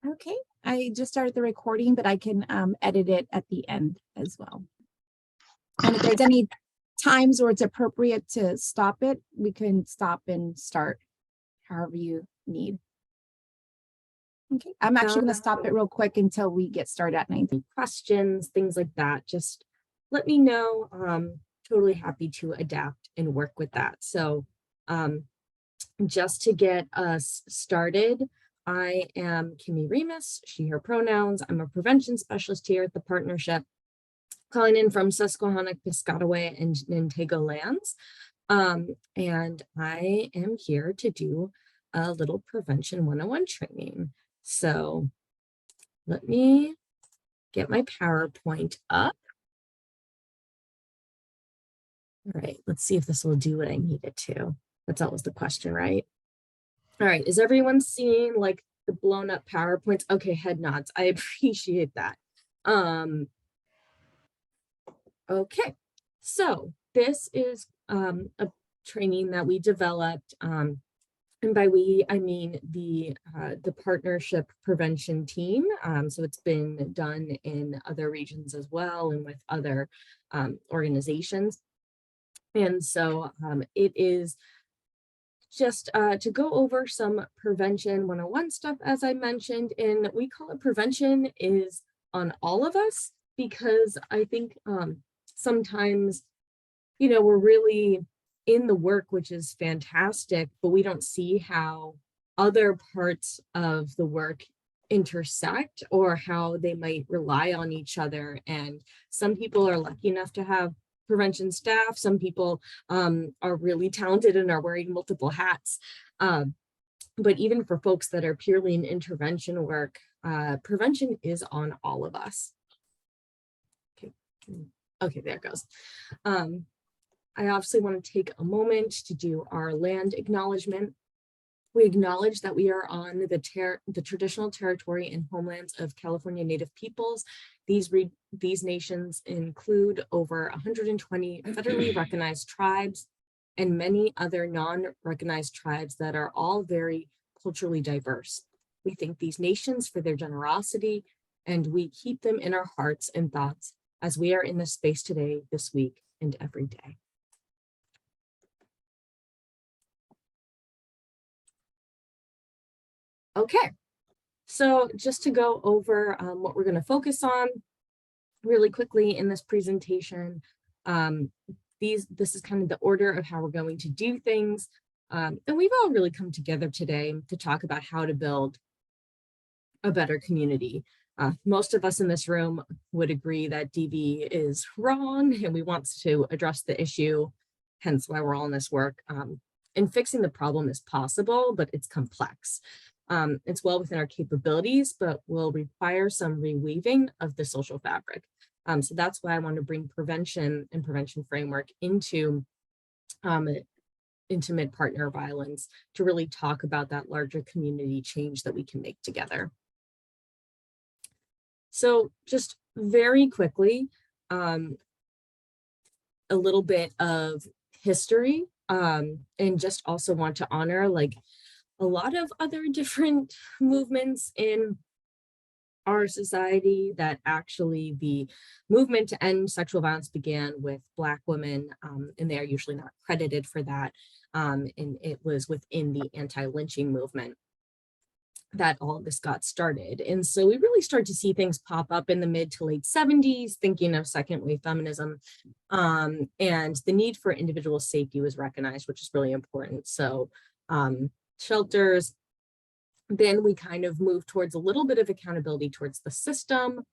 Okay, I just started the recording, but I can edit it at the end as well. And if there's any times where it's appropriate to stop it, we can stop and start however you need. Okay, I'm actually going to stop it real quick until we get started at 9. Questions, things like that, just let me know. Totally happy to adapt and work with that. So just to get us started, I am Kimmy Remus, she, her pronouns. I'm a prevention specialist here at the partnership, calling in from Susquehannock, Piscataway, and Nantego lands. And I am here to do a little Prevention 101 training. So let me get my PowerPoint up. All right, let's see if this will do what I need it to. That's always the question, right? All right, is everyone seeing like the blown up PowerPoints? Okay, head nods. I appreciate that. Okay, so this is a training that we developed. And by we, I mean the partnership prevention team. So it's been done in other regions as well and with other organizations. And so it is just to go over some prevention 101 stuff, as I mentioned, and we call it prevention is on all of us, because I think sometimes, you know, we're really in the work, which is fantastic, but we don't see how other parts of the work intersect or how they might rely on each other. And some people are lucky enough to have prevention staff. Some people are really talented and are wearing multiple hats. But even for folks that are purely in intervention work, prevention is on all of us. Okay, there it goes. I obviously want to take a moment to do our land acknowledgement. We acknowledge that we are on the traditional territory and homelands of California Native peoples. These nations include over 120 federally recognized tribes and many other non-recognized tribes that are all very culturally diverse. We thank these nations for their generosity, and we keep them in our hearts and thoughts as we are in this space today, this week, and every day. Okay, so just to go over what we're going to focus on really quickly in this presentation, this is kind of the order of how we're going to do things. And we've all really come together today to talk about how to build a better community. Most of us in this room would agree that DV is wrong and we want to address the issue, hence why we're all in this work. And fixing the problem is possible, but it's complex. It's well within our capabilities, but will require some reweaving of the social fabric. So that's why I want to bring prevention and prevention framework into mid-partner violence to really talk about that larger community change that we can make together. So just very quickly, a little bit of history, and just also want to honor like a lot of other different movements in our society, that actually the movement to end sexual violence began with Black women, and they are usually not credited for that. And it was within the anti-lynching movement that all of this got started. And so we really start to see things pop up in the mid to late 70s, thinking of second wave feminism, and the need for individual safety was recognized, which is really important. So shelters, then we kind of move towards a little bit of accountability towards the system.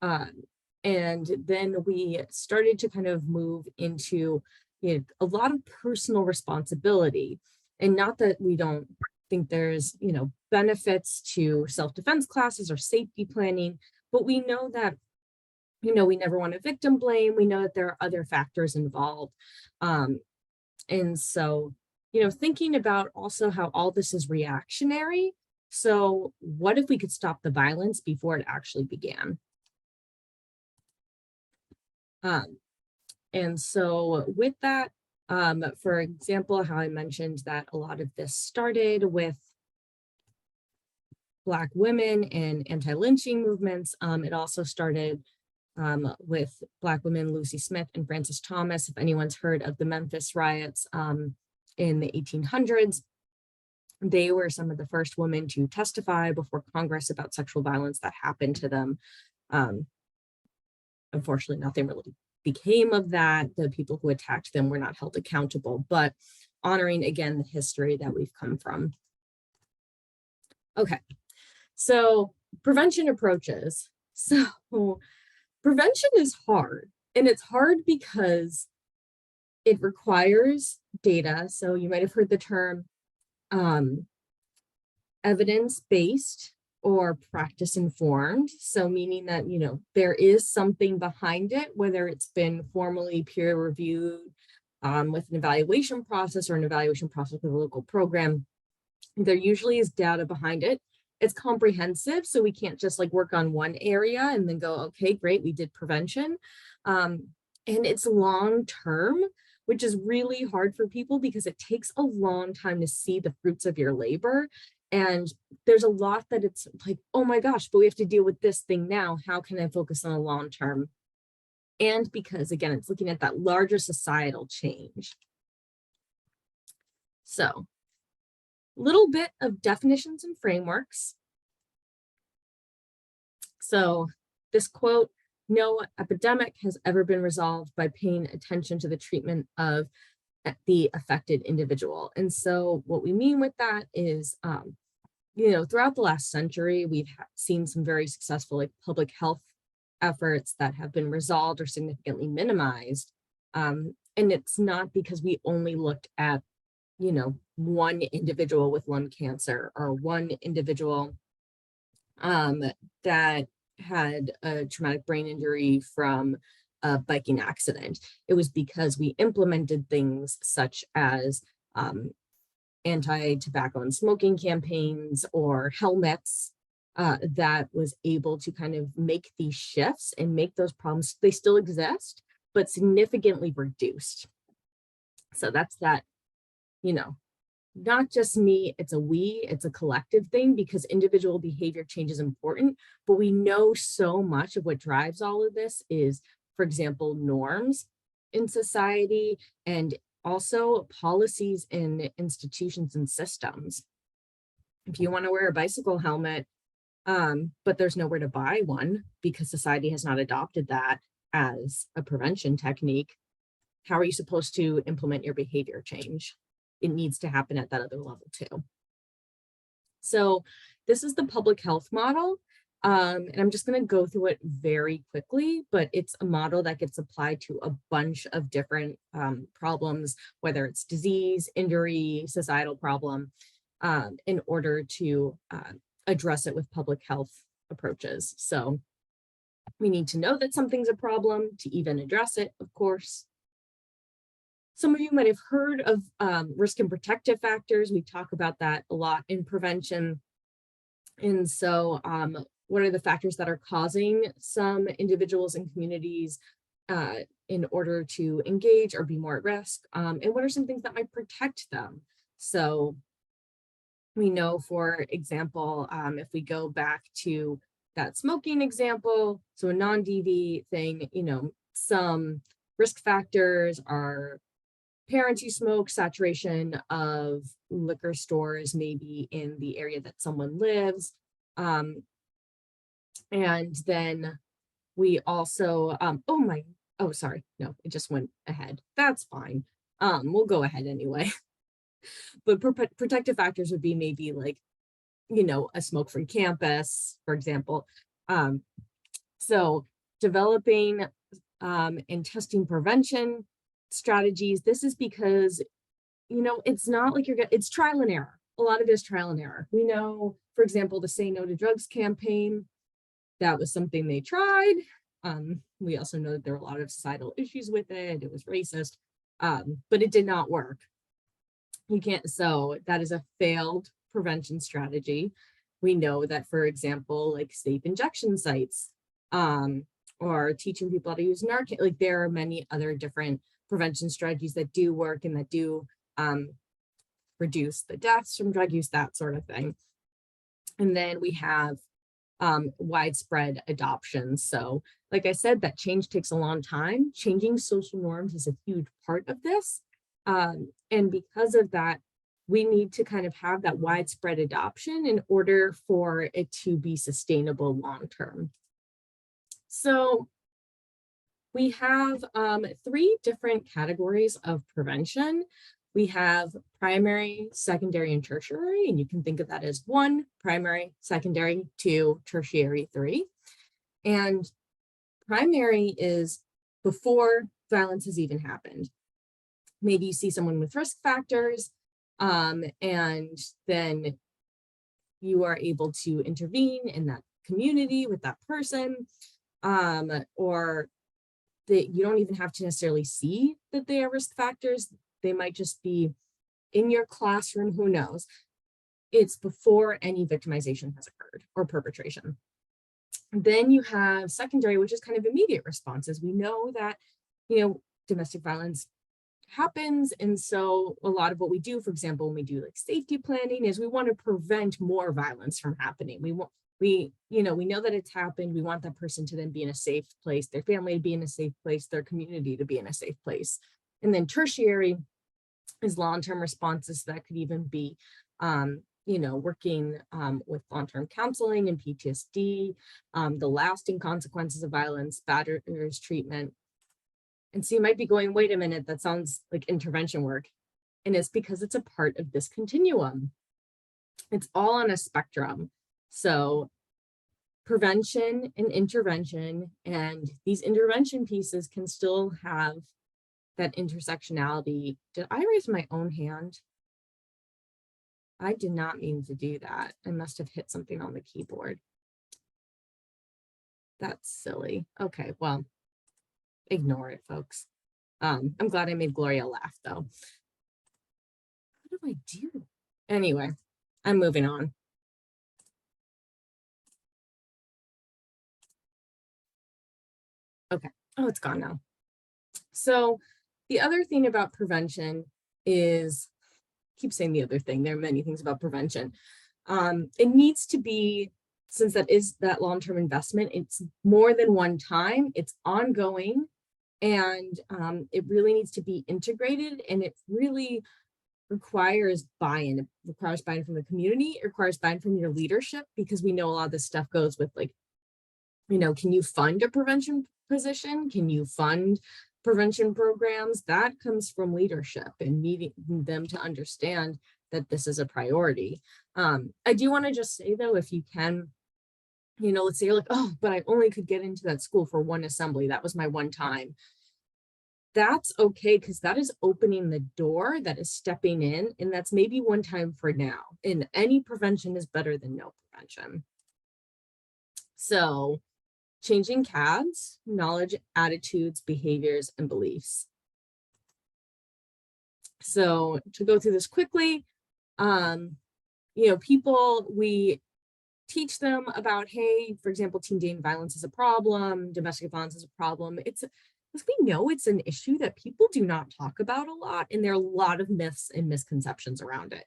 And then we started to kind of move into, you know, a lot of personal responsibility. And not that we don't think there's, you know, benefits to self-defense classes or safety planning, but we know that, you know, we never want to victim blame. We know that there are other factors involved. And so, you know, thinking about also how all this is reactionary. So what if we could stop the violence before it actually began? And so with that, for example, how I mentioned that a lot of this started with Black women and anti-lynching movements. It also started with Black women Lucy Smith and Frances Thomas. If anyone's heard of the Memphis riots in the 1800s, they were some of the first women to testify before Congress about sexual violence that happened to them. Unfortunately, nothing really became of that. The people who attacked them were not held accountable, but honoring again the history that we've come from. Okay, so prevention approaches. So prevention is hard, and it's hard because it requires data. So you might have heard the term evidence-based or practice-informed. So meaning that, you know, there is something behind it, whether it's been formally peer-reviewed with an evaluation process or an evaluation process with a local program. There usually is data behind it. It's comprehensive, so we can't just like work on one area and then go, okay, great, we did prevention. And it's long-term, which is really hard for people because it takes a long time to see the fruits of your labor. And there's a lot that it's like, oh my gosh, but we have to deal with this thing now. How can I focus on the long term? And because again, it's looking at that larger societal change. So a little bit of definitions and frameworks. So this quote, no epidemic has ever been resolved by paying attention to the treatment of the affected individual. And so what we mean with that is, you know, throughout the last century, we've seen some very successful like public health efforts that have been resolved or significantly minimized. And it's not because we only looked at, you know, one individual with lung cancer or one individual that had a traumatic brain injury from a biking accident. It was because we implemented things such as anti-tobacco and smoking campaigns or helmets that was able to kind of make these shifts and make those problems, they still exist, but significantly reduced. So that's that, you know, not just me, it's a we, it's a collective thing because individual behavior change is important, but we know so much of what drives all of this is, for example, norms in society and also policies in institutions and systems. If you want to wear a bicycle helmet, but there's nowhere to buy one because society has not adopted that as a prevention technique, how are you supposed to implement your behavior change? It needs to happen at that other level too. So this is the public health model. And I'm just going to go through it very quickly, but it's a model that gets applied to a bunch of different problems, whether it's disease, injury, societal problem, in order to address it with public health approaches. So we need to know that something's a problem to even address it, of course. Some of you might have heard of risk and protective factors. We talk about that a lot in prevention. And so what are the factors that are causing some individuals and communities in order to engage or be more at risk? And what are some things that might protect them? So we know, for example, if we go back to that smoking example, so a non-DV thing, you know, some risk factors are parents who smoke, saturation of liquor stores, maybe in the area that someone lives. And then we also, sorry, no, it just went ahead. That's fine. We'll go ahead anyway. But protective factors would be maybe like, you know, a smoke-free campus, for example. So developing and testing prevention strategies. This is because, you know, it's not like it's trial and error. A lot of it is trial and error. We know, for example, the Say No to Drugs campaign, that was something they tried. We also know that there were a lot of societal issues with it. It was racist, but it did not work. You can't, so that is a failed prevention strategy. We know that, for example, like safe injection sites, or teaching people how to use Narcan, like there are many other different prevention strategies that do work and that do reduce the deaths from drug use, that sort of thing. And then we have widespread adoption. So like I said, that change takes a long time. Changing social norms is a huge part of this. And because of that, we need to kind of have that widespread adoption in order for it to be sustainable long term. So we have 3 different categories of prevention. We have primary, secondary, and tertiary, and you can think of that as 1, primary, secondary, 2, tertiary, 3. And primary is before violence has even happened. Maybe you see someone with risk factors, and then you are able to intervene in that community with that person, or that you don't even have to necessarily see that they are risk factors. They might just be in your classroom, who knows? It's before any victimization has occurred or perpetration. Then you have secondary, which is kind of immediate responses. We know that, domestic violence happens. And so a lot of what we do, for example, when we do like safety planning, is we want to prevent more violence from happening. We know that it's happened. We want that person to then be in a safe place, their family to be in a safe place, their community to be in a safe place. And then tertiary is long-term responses that could even be, working with long-term counseling and PTSD, the lasting consequences of violence, batterers treatment. And so you might be going, wait a minute, that sounds like intervention work. And it's because it's a part of this continuum. It's all on a spectrum. So prevention and intervention, and these intervention pieces can still have that intersectionality. Did I raise my own hand? I did not mean to do that. I must have hit something on the keyboard. That's silly. Okay, well, ignore it, folks. I'm glad I made Gloria laugh, though. What do I do? Anyway, I'm moving on. Okay. Oh, it's gone now. So the other thing about prevention is, I keep saying the other thing, there are many things about prevention. It needs to be, since that is that long-term investment, it's more than one time, it's ongoing, and it really needs to be integrated, and it really requires buy-in. It requires buy-in from the community, it requires buy-in from your leadership, because we know a lot of this stuff goes with like, can you fund a prevention position? Can you fund prevention programs? That comes from leadership and needing them to understand that this is a priority. I do want to just say though, if you can, let's say you're like, oh, but I only could get into that school for one assembly. That was my one time. That's okay, because that is opening the door, that is stepping in, and that's maybe one time for now. And any prevention is better than no prevention. So changing CADS, knowledge, attitudes, behaviors, and beliefs. So to go through this quickly, people, we teach them about, hey, for example, teen dating violence is a problem, domestic violence is a problem. We know it's an issue that people do not talk about a lot, and there are a lot of myths and misconceptions around it.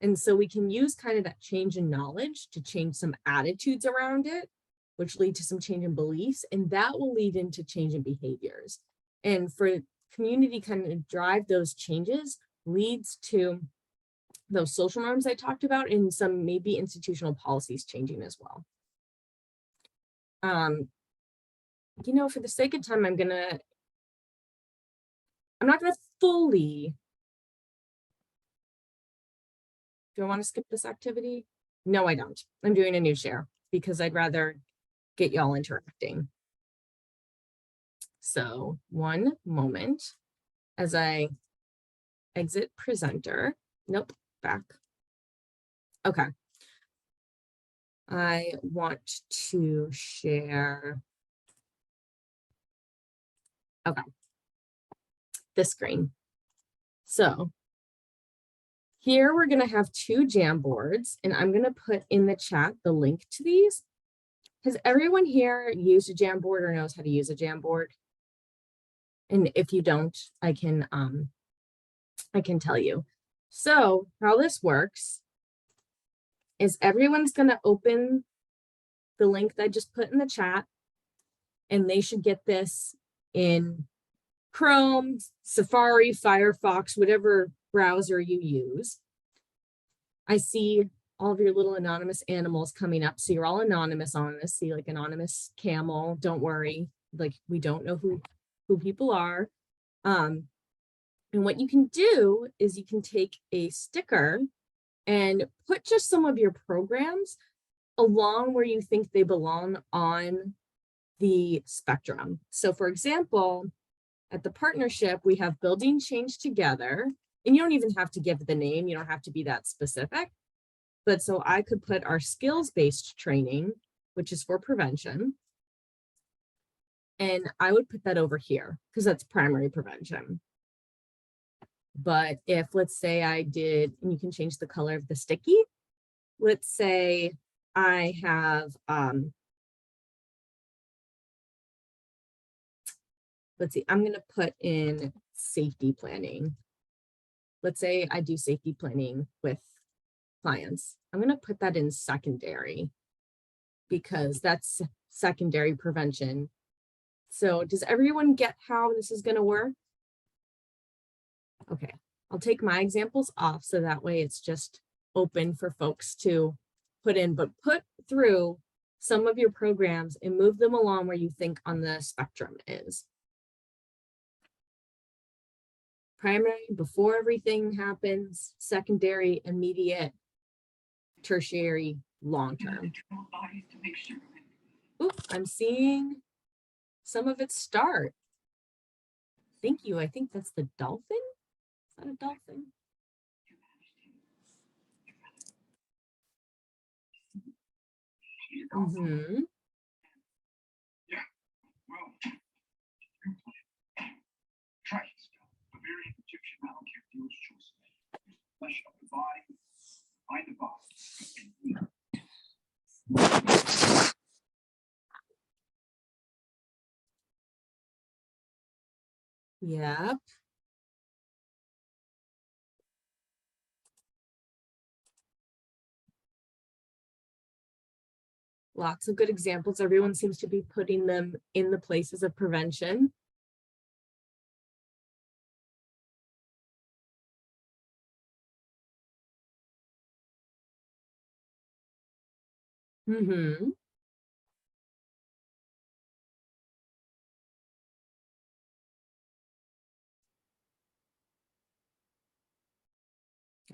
And so we can use kind of that change in knowledge to change some attitudes around it, which lead to some change in beliefs, and that will lead into change in behaviors. And for community kind of drive those changes leads to those social norms I talked about, and some maybe institutional policies changing as well. For the sake of time, I'm not gonna fully. Do I want to skip this activity? No, I don't. I'm doing a new share because I'd rather get y'all interacting. So one moment as I exit presenter. Nope, back. Okay. I want to share. Okay. This screen. So here we're going to have 2 Jamboards, and I'm going to put in the chat the link to these. Has everyone here used a Jamboard or knows how to use a Jamboard? And if you don't, I can tell you. So how this works is everyone's going to open the link that I just put in the chat, and they should get this in Chrome, Safari, Firefox, whatever browser you use. I see all of your little anonymous animals coming up. So you're all anonymous on this. See, like anonymous camel, don't worry. Like, we don't know who people are. And what you can do is you can take a sticker and put just some of your programs along where you think they belong on the spectrum. So for example, at the partnership, we have Building Change Together, and you don't even have to give the name. You don't have to be that specific. But so I could put our skills-based training, which is for prevention. And I would put that over here because that's primary prevention. But if, let's say I did, and you can change the color of the sticky. Let's say I have, let's see, I'm going to put in safety planning. Let's say I do safety planning with clients. I'm going to put that in secondary because that's secondary prevention. So does everyone get how this is going to work? Okay, I'll take my examples off so that way it's just open for folks to put in, but put through some of your programs and move them along where you think on the spectrum is. Primary, before everything happens, secondary, immediate, tertiary, long-term. Oop, I'm seeing some of it start. Thank you. I think that's the dolphin. Is that a dolphin? Mm-hmm. Yeah, well, try it. Bavarian Egyptian animal care deals choice. Flesh of the body, find the box. Yep. Lots of good examples. Everyone seems to be putting them in the places of prevention. Mm-hmm.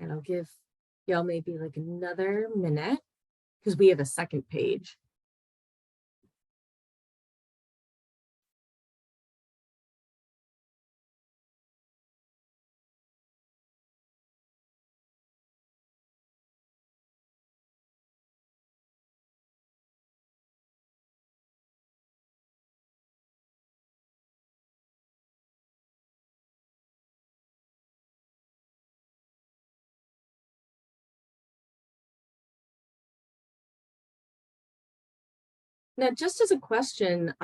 And I'll give y'all maybe like another minute because we have a second page. Now, just as a question,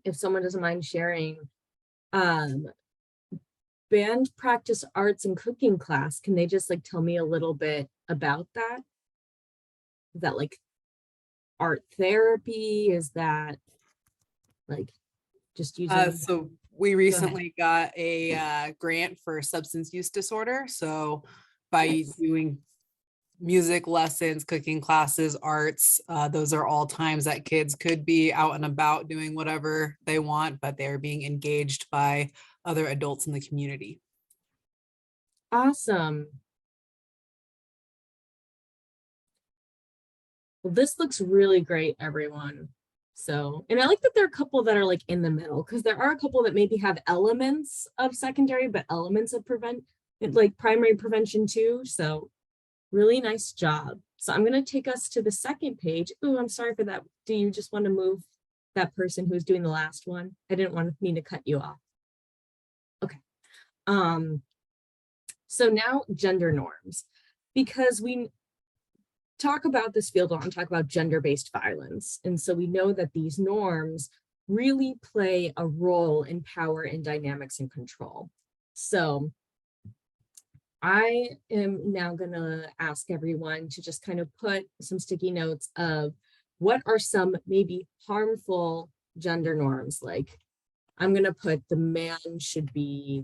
if someone doesn't mind sharing, band practice arts and cooking class, can they just like tell me a little bit about that? Is that like art therapy? Is that like just using? So we recently got a grant for substance use disorder. So by doing music lessons, cooking classes, arts, those are all times that kids could be out and about doing whatever they want, but they're being engaged by other adults in the community. Awesome. Well, this looks really great, everyone. So, and I like that there are a couple that are like in the middle, because there are a couple that maybe have elements of secondary, but elements of like primary prevention too. So really nice job. So I'm going to take us to the second page. Oh, I'm sorry for that. Do you just want to move that person who's doing the last one? I didn't want me to cut you off. Okay. So now gender norms, because we talk about this field and talk about gender-based violence. And so we know that these norms really play a role in power and dynamics and control. So I am now gonna ask everyone to just kind of put some sticky notes of what are some maybe harmful gender norms. Like, I'm gonna put the man should be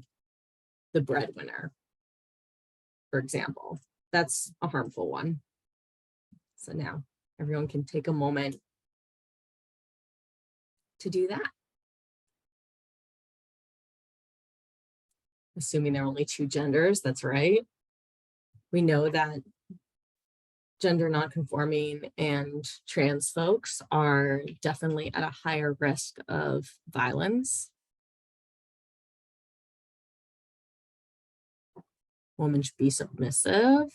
the breadwinner, for example. That's a harmful one. So now everyone can take a moment to do that. Assuming there are only two genders, that's right. We know that gender nonconforming and trans folks are definitely at a higher risk of violence. Women should be submissive.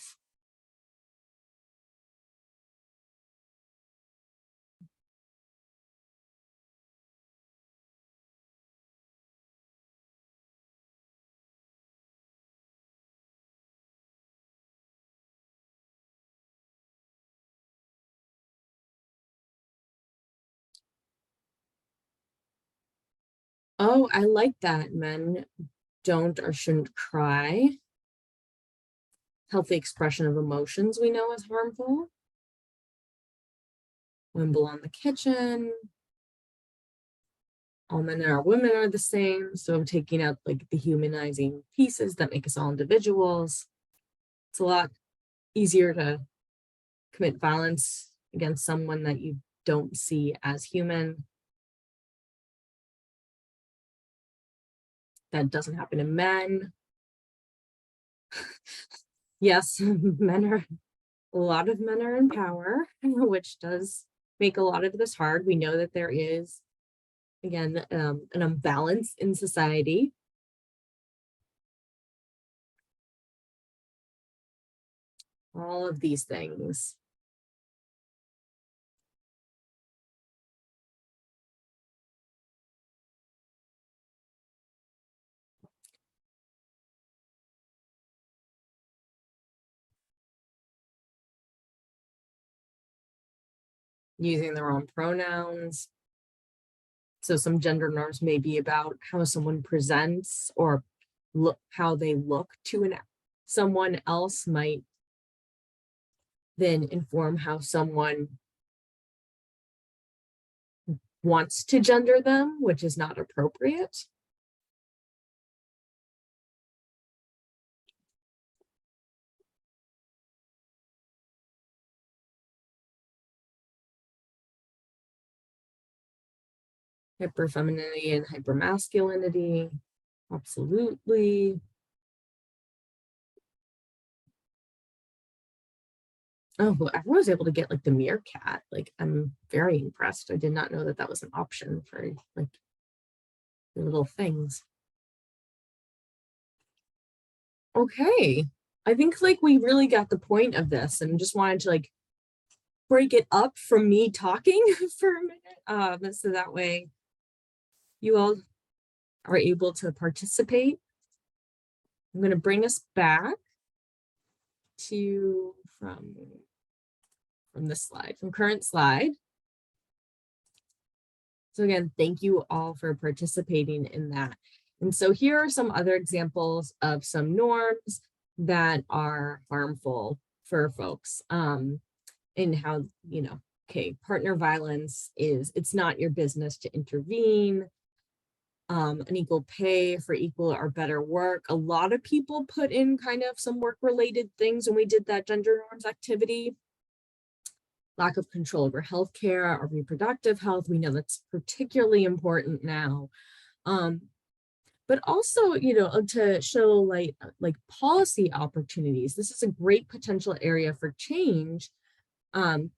Oh, I like that. Men don't or shouldn't cry. Healthy expression of emotions we know is harmful. Women belong in the kitchen. All men and our women are the same. So taking out like the humanizing pieces that make us all individuals. It's a lot easier to commit violence against someone that you don't see as human. That doesn't happen to men. Yes, a lot of men are in power, which does make a lot of this hard. We know that there is, again, an imbalance in society. All of these things. Using their own pronouns. So some gender norms may be about how someone presents or how they look to someone else might then inform how someone wants to gender them, which is not appropriate. Hyperfemininity and hypermasculinity, absolutely. Oh, I was able to get like the meerkat. Like, I'm very impressed. I did not know that that was an option for like the little things. Okay, I think like we really got the point of this and just wanted to like break it up from me talking for a minute. So that way you all are able to participate. I'm going to bring us back to from this slide, from current slide. So again, thank you all for participating in that. And so here are some other examples of some norms that are harmful for folks, and how, you know, okay, partner violence is, it's not your business to intervene. Unequal pay for equal or better work. A lot of people put in kind of some work-related things when we did that gender norms activity. Lack of control over healthcare or reproductive health. We know that's particularly important now. But also, you know, to show like policy opportunities. This is a great potential area for change,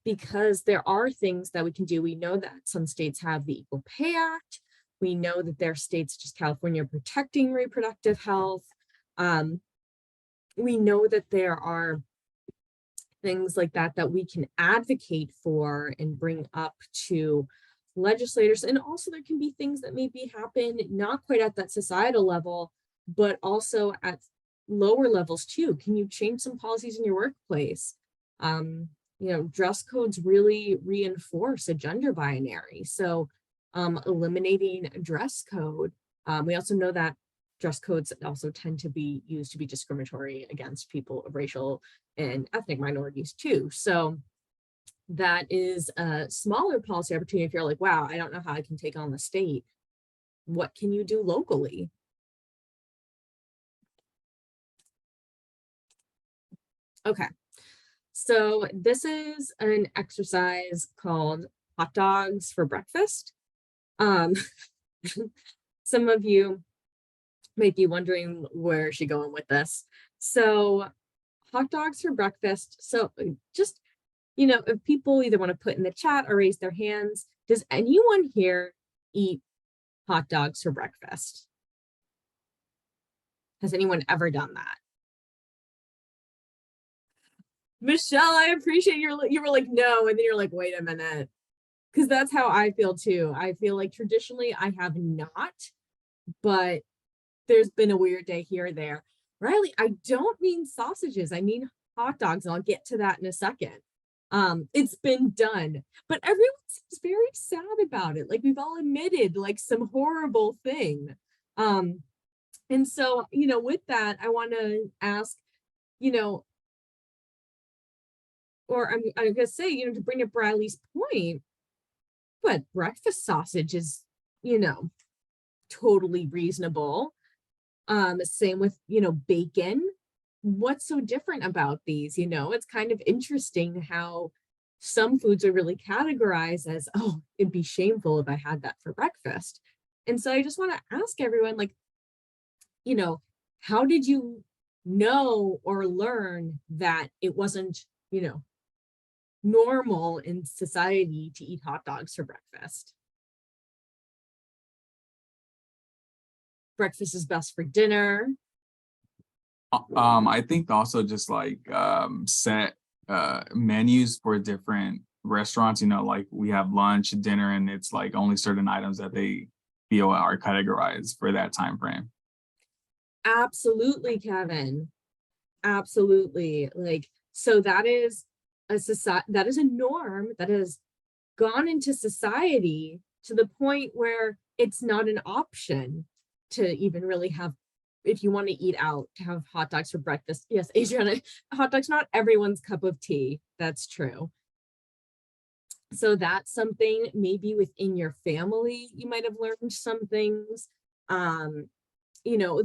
because there are things that we can do. We know that some states have the Equal Pay Act. We know that there are states such as California protecting reproductive health. We know that there are things like that that we can advocate for and bring up to legislators. And also there can be things that maybe happen not quite at that societal level, but also at lower levels too. Can you change some policies in your workplace? You know, dress codes really reinforce a gender binary. So eliminating a dress code. We also know that dress codes also tend to be used to be discriminatory against people of racial and ethnic minorities too. So that is a smaller policy opportunity. If you're like, wow, I don't know how I can take on the state, what can you do locally? Okay, so this is an exercise called hot dogs for breakfast. Some of you might be wondering where she's going with this. So hot dogs for breakfast. So just, if people either want to put in the chat or raise their hands, does anyone here eat hot dogs for breakfast? Has anyone ever done that? Michelle, I appreciate you were like, no, and then you're like, wait a minute. Because that's how I feel too. I feel like traditionally I have not, but there's been a weird day here or there. Riley, I don't mean sausages. I mean hot dogs. And I'll get to that in a second. It's been done, but everyone seems very sad about it. Like we've all admitted like some horrible thing. And so, with that, I want to ask, or I'm gonna say, to bring up Riley's point, but breakfast sausage is, totally reasonable. Same with, bacon. What's so different about these? It's kind of interesting how some foods are really categorized as, oh, it'd be shameful if I had that for breakfast. And so I just want to ask everyone, like, how did you know or learn that it wasn't, normal in society to eat hot dogs for breakfast? Breakfast is best for dinner. I think also just like set menus for different restaurants, like we have lunch, dinner, and it's like only certain items that they feel are categorized for that time frame. Absolutely, Kevin. Absolutely. Like, so that is a norm that has gone into society to the point where it's not an option to even really have, if you want to eat out, to have hot dogs for breakfast. Yes, Adriana, hot dogs not everyone's cup of tea. That's true. So that's something maybe within your family, you might have learned some things.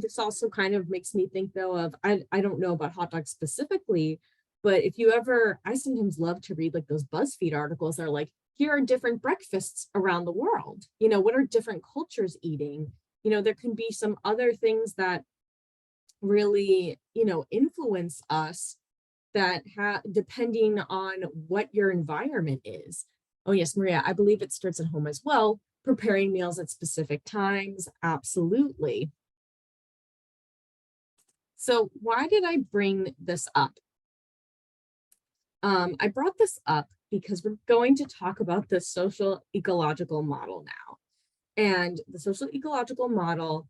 This also kind of makes me think though of, I don't know about hot dogs specifically, but if you ever, I sometimes love to read like those BuzzFeed articles that are like, here are different breakfasts around the world. What are different cultures eating? There can be some other things that really, influence us that depending on what your environment is. Oh yes, Maria, I believe it starts at home as well. Preparing meals at specific times. Absolutely. So why did I bring this up? I brought this up because we're going to talk about the social ecological model now. And the social ecological model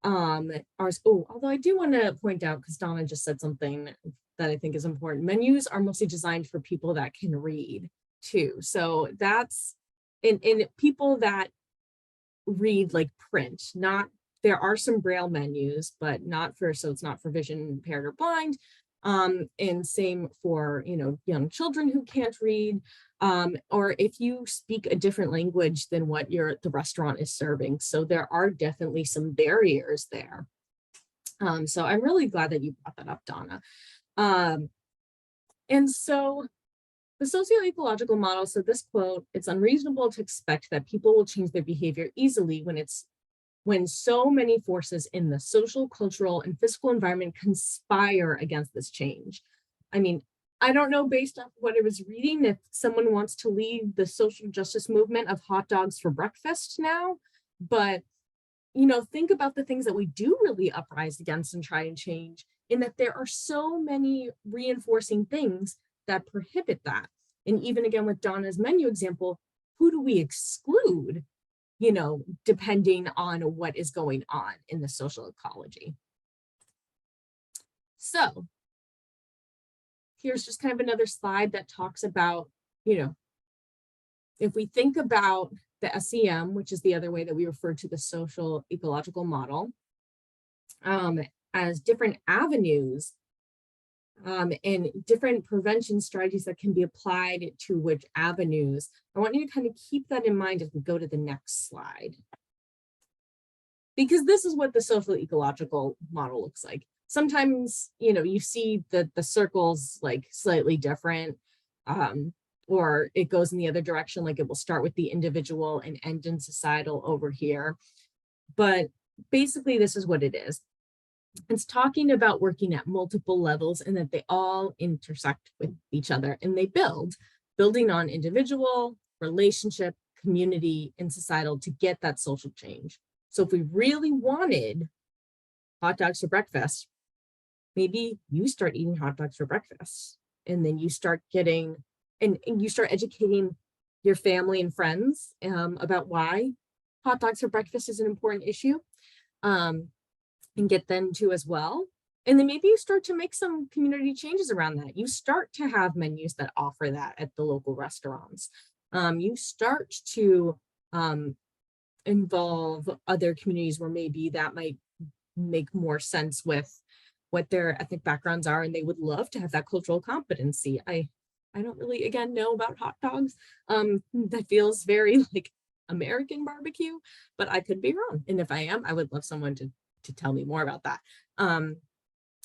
although I do want to point out, because Donna just said something that I think is important, menus are mostly designed for people that can read too. So that's in people that read like print, there are some braille menus, but so it's not for vision impaired or blind. And same for, young children who can't read, or if you speak a different language than what the restaurant is serving. So there are definitely some barriers there. So I'm really glad that you brought that up, Donna. And so the socio-ecological model, so this quote, it's unreasonable to expect that people will change their behavior easily when so many forces in the social, cultural, and physical environment conspire against this change. I mean, I don't know based on what I was reading if someone wants to lead the social justice movement of hot dogs for breakfast now, but think about the things that we do really uprise against and try and change, in that there are so many reinforcing things that prohibit that. And even again with Donna's menu example, who do we exclude? Depending on what is going on in the social ecology. So here's just kind of another slide that talks about, if we think about the SEM, which is the other way that we refer to the social ecological model, as different avenues and different prevention strategies that can be applied to which avenues. I want you to kind of keep that in mind as we go to the next slide. Because this is what the social ecological model looks like. Sometimes, you know, you see the circles like slightly different, or it goes in the other direction, like it will start with the individual and end in societal over here. But basically, this is what it is. It's talking about working at multiple levels and that they all intersect with each other and they building on individual, relationship, community, and societal to get that social change. So if we really wanted hot dogs for breakfast, maybe you start eating hot dogs for breakfast and then you start getting, and you start educating your family and friends about why hot dogs for breakfast is an important issue. And get them to as well. And then maybe you start to make some community changes around that. You start to have menus that offer that at the local restaurants. You start to involve other communities where maybe that might make more sense with what their ethnic backgrounds are, and they would love to have that cultural competency. I don't really, again, know about hot dogs. That feels very like American barbecue, but I could be wrong. And if I am, I would love someone to tell me more about that. And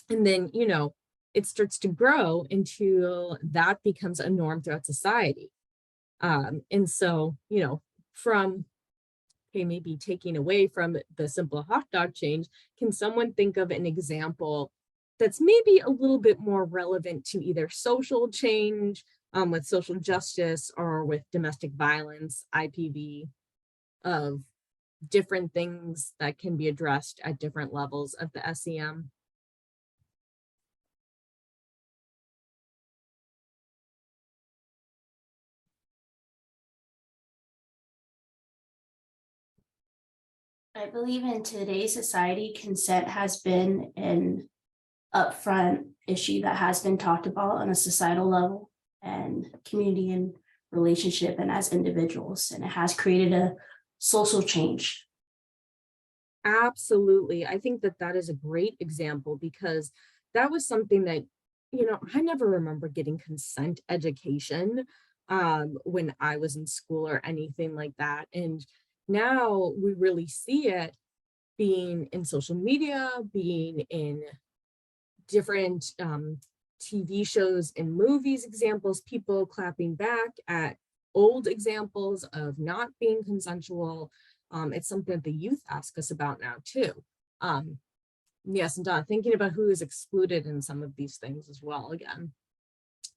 then, you know, it starts to grow until that becomes a norm throughout society. And so, you know, from, okay, maybe taking away from the simple hot dog change, can someone think of an example that's maybe a little bit more relevant to either social change with social justice or with domestic violence, IPV, of different things that can be addressed at different levels of the SEM? I believe in today's society, consent has been an upfront issue that has been talked about on a societal level and community and relationship and as individuals, and it has created a social change. Absolutely. I think that that is a great example because that was something that, you know, I never remember getting consent education when I was in school or anything like that. And now we really see it being in social media, being in different TV shows and movies examples, people clapping back at old examples of not being consensual. It's something that the youth ask us about now too. Yes, and Don, thinking about who is excluded in some of these things as well again.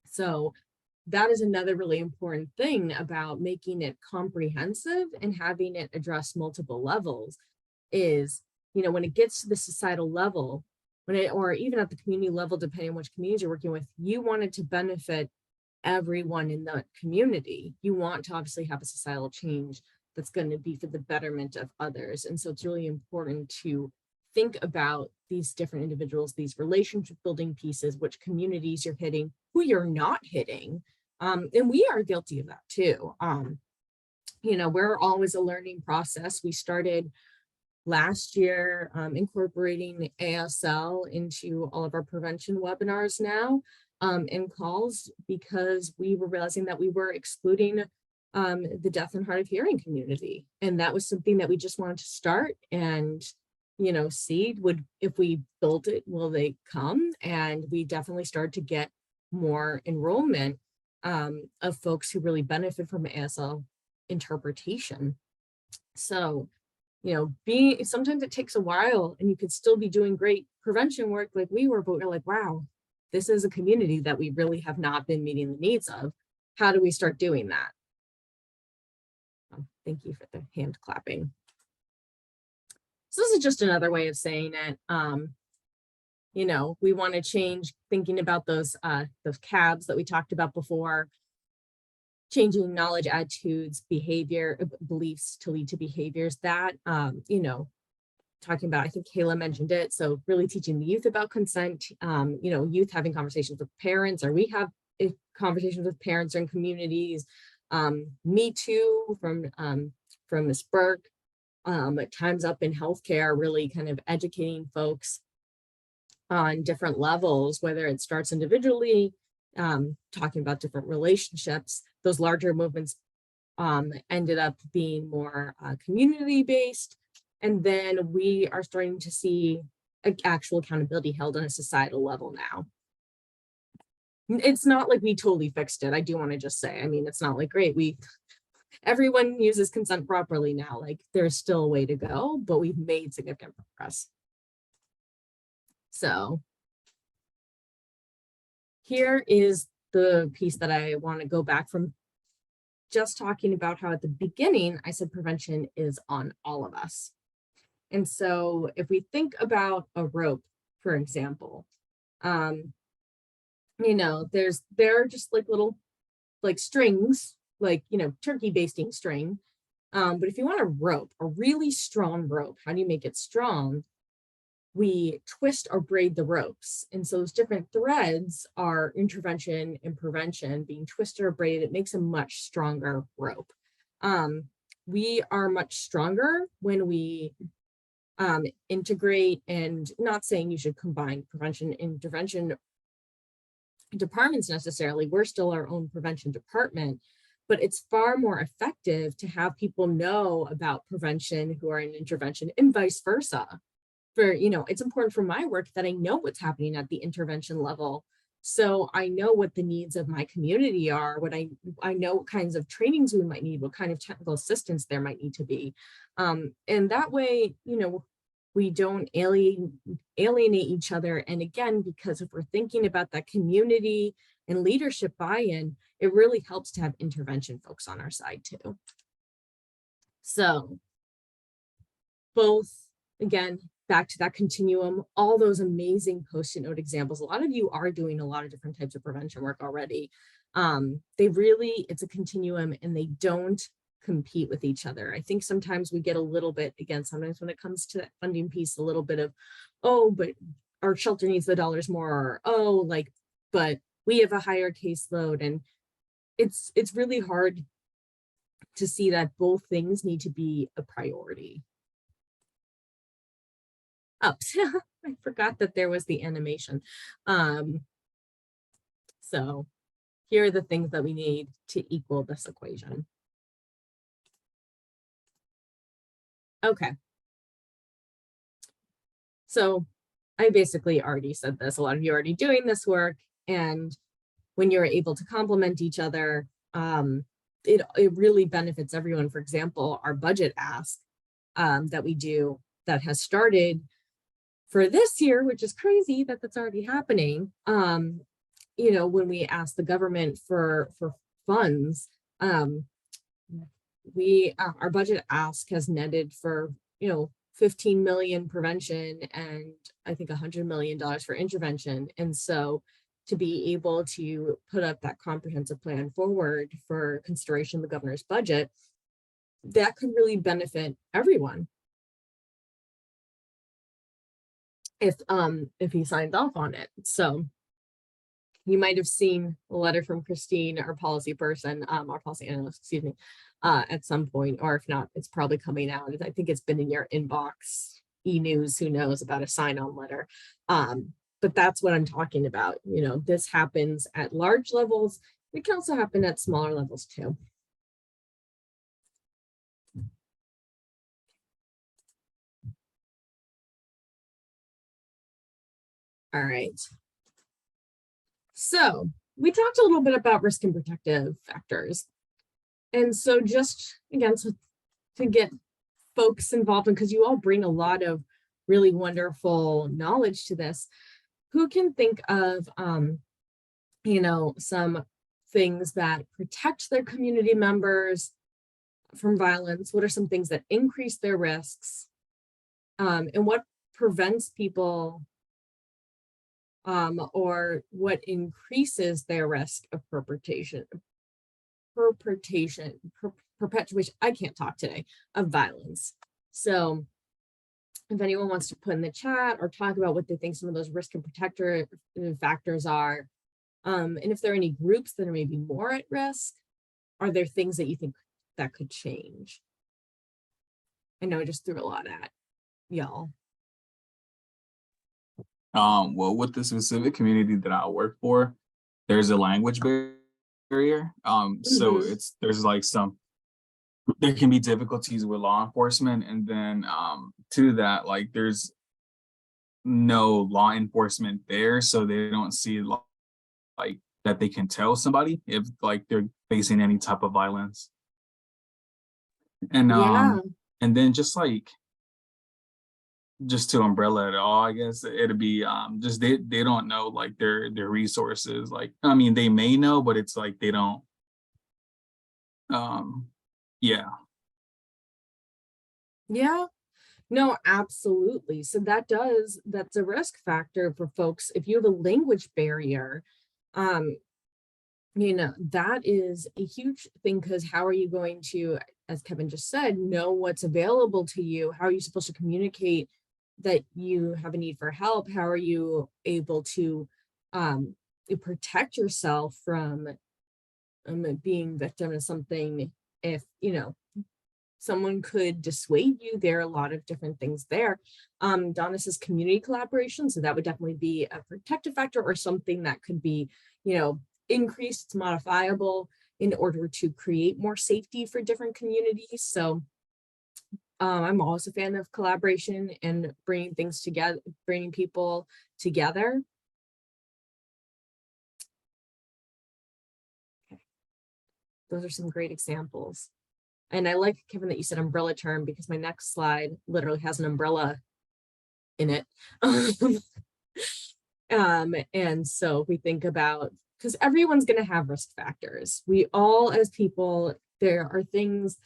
So that is another really important thing about making it comprehensive and having it address multiple levels is, you know, when it gets to the societal level, or even at the community level, depending on which communities you're working with, you want it to benefit everyone in the community. You want to obviously have a societal change that's going to be for the betterment of others. And so it's really important to think about these different individuals, these relationship building pieces, which communities you're hitting, who you're not hitting. And we are guilty of that too. You know, we're always a learning process. We started last year incorporating ASL into all of our prevention webinars now and calls, because we were realizing that we were excluding the deaf and hard of hearing community. And that was something that we just wanted to start and, you know, see if we built it, will they come? And we definitely started to get more enrollment of folks who really benefit from ASL interpretation. So, you know, sometimes it takes a while and you could still be doing great prevention work like we were, but we're like, wow, this is a community that we really have not been meeting the needs of. How do we start doing that? Thank you for the hand clapping. So this is just another way of saying it. You know, we want to change thinking about those CABs that we talked about before, changing knowledge, attitudes, behavior, beliefs to lead to behaviors that, you know, talking about, I think Kayla mentioned it. So really teaching the youth about consent, you know, youth having conversations with parents, or we have conversations with parents or in communities. Me Too from Ms. Burke, Times Up in Healthcare, really kind of educating folks on different levels, whether it starts individually, talking about different relationships. Those larger movements ended up being more community-based. And then we are starting to see actual accountability held on a societal level now. It's not like we totally fixed it. I do want to just say, I mean, it's not like, great, everyone uses consent properly now. Like, there's still a way to go, but we've made significant progress. So here is the piece that I want to go back from, just talking about how at the beginning I said prevention is on all of us. And so if we think about a rope, for example, you know, they're just like little like strings, like, you know, turkey basting string. But if you want a rope, a really strong rope, how do you make it strong? We twist or braid the ropes. And so those different threads are intervention and prevention. Being twisted or braided, it makes a much stronger rope. We are much stronger when we integrate, and not saying you should combine prevention and intervention departments necessarily. We're still our own prevention department, but it's far more effective to have people know about prevention who are in intervention, and vice versa. For, you know, it's important for my work that I know what's happening at the intervention level. So I know what the needs of my community are, what I know what kinds of trainings we might need, what kind of technical assistance there might need to be. And that way, you know, we don't alienate each other. And again, because if we're thinking about that community and leadership buy-in, it really helps to have intervention folks on our side too. So both, again, back to that continuum, all those amazing Post-it note examples. A lot of you are doing a lot of different types of prevention work already. It's a continuum, and they don't compete with each other. I think sometimes we get a little bit, again, sometimes when it comes to that funding piece, a little bit of, oh, but our shelter needs the dollars more, or, oh, like, but we have a higher caseload. And it's really hard to see that both things need to be a priority. Oh, I forgot that there was the animation. So here are the things that we need to equal this equation. Okay. So I basically already said this. A lot of you are already doing this work, and when you're able to complement each other, it really benefits everyone. For example, our budget ask that we do, that has started for this year, which is crazy that that's already happening. You know, when we ask the government for funds, our budget ask has netted for, you know, 15 million prevention and I think $100 million for intervention. And so to be able to put up that comprehensive plan forward for consideration of the governor's budget, that could really benefit everyone. If he signs off on it. So you might have seen a letter from Christine, our policy person, our policy analyst, excuse me, at some point, or if not, it's probably coming out. I think it's been in your inbox, e-news, who knows, about a sign-on letter. But that's what I'm talking about. You know, this happens at large levels. It can also happen at smaller levels too. All right. So we talked a little bit about risk and protective factors. And so just, again, so to get folks involved, and because you all bring a lot of really wonderful knowledge to this, who can think of, you know, some things that protect their community members from violence? What are some things that increase their risks? And what prevents people or what increases their risk of perpetuation, I can't talk today, of violence. So if anyone wants to put in the chat or talk about what they think some of those risk and protector factors are, and if there are any groups that are maybe more at risk, are there things that you think that could change? I know I just threw a lot at y'all. Well, with the specific community that I work for, there's a language barrier. So Mhm. there's like there can be difficulties with law enforcement, and then to that, like there's no law enforcement there, so they don't see like that they can tell somebody if like they're facing any type of violence. And Yeah. and then just to umbrella it all, I guess it'd be just they don't know like their resources. Like I mean they may know, but it's like they don't um yeah. Yeah. No, absolutely. So that's a risk factor for folks. If you have a language barrier, um, that is a huge thing because how are you going to, as Kevin just said, know what's available to you? How are you supposed to communicate that you have a need for help? How are you able to um, protect yourself from being victim of something if, someone could dissuade you? There are a lot of different things there. Donna says community collaboration. So that would definitely be a protective factor or something that could be, increased, it's modifiable in order to create more safety for different communities. So I'm also a fan of collaboration and bringing things together, bringing people together. Those are some great examples. And I like, Kevin, that you said umbrella term because my next slide literally has an umbrella in it. And so if we think about, because everyone's going to have risk factors. We all, as people, there are things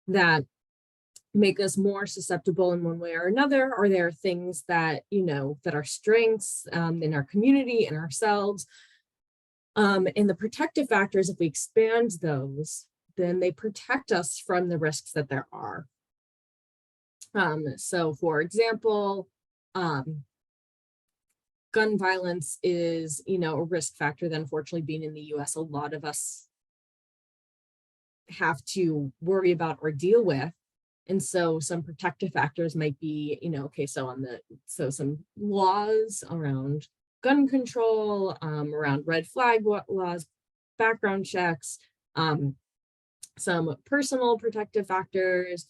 that make us more susceptible in one way or another, or there are things that, that are strengths in our community and ourselves. And the protective factors, if we expand those, then they protect us from the risks that there are. So for example, gun violence is, a risk factor that unfortunately being in the US, a lot of us have to worry about or deal with. And so some protective factors might be, okay, so some laws around gun control, around red flag laws, background checks, some personal protective factors,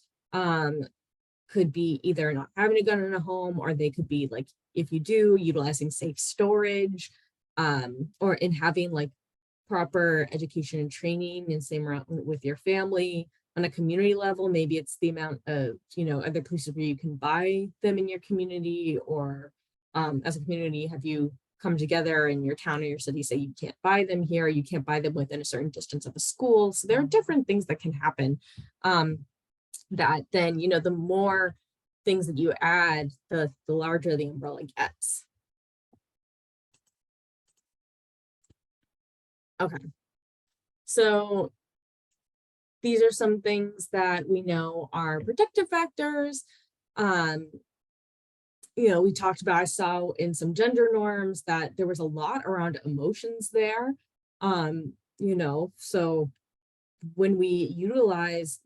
could be either not having a gun in a home, or they could be like, if you do, utilizing safe storage, or in having like proper education and training, and same around with your family. On a community level, maybe it's the amount of, other places where you can buy them in your community, or as a community, have you come together in your town or your city, say you can't buy them here, you can't buy them within a certain distance of a school. So there are different things that can happen. That then, the more things that you add, the larger the umbrella gets. Okay. So these are some things that we know are protective factors. We talked about, I saw in some gender norms that there was a lot around emotions there. So when we utilize,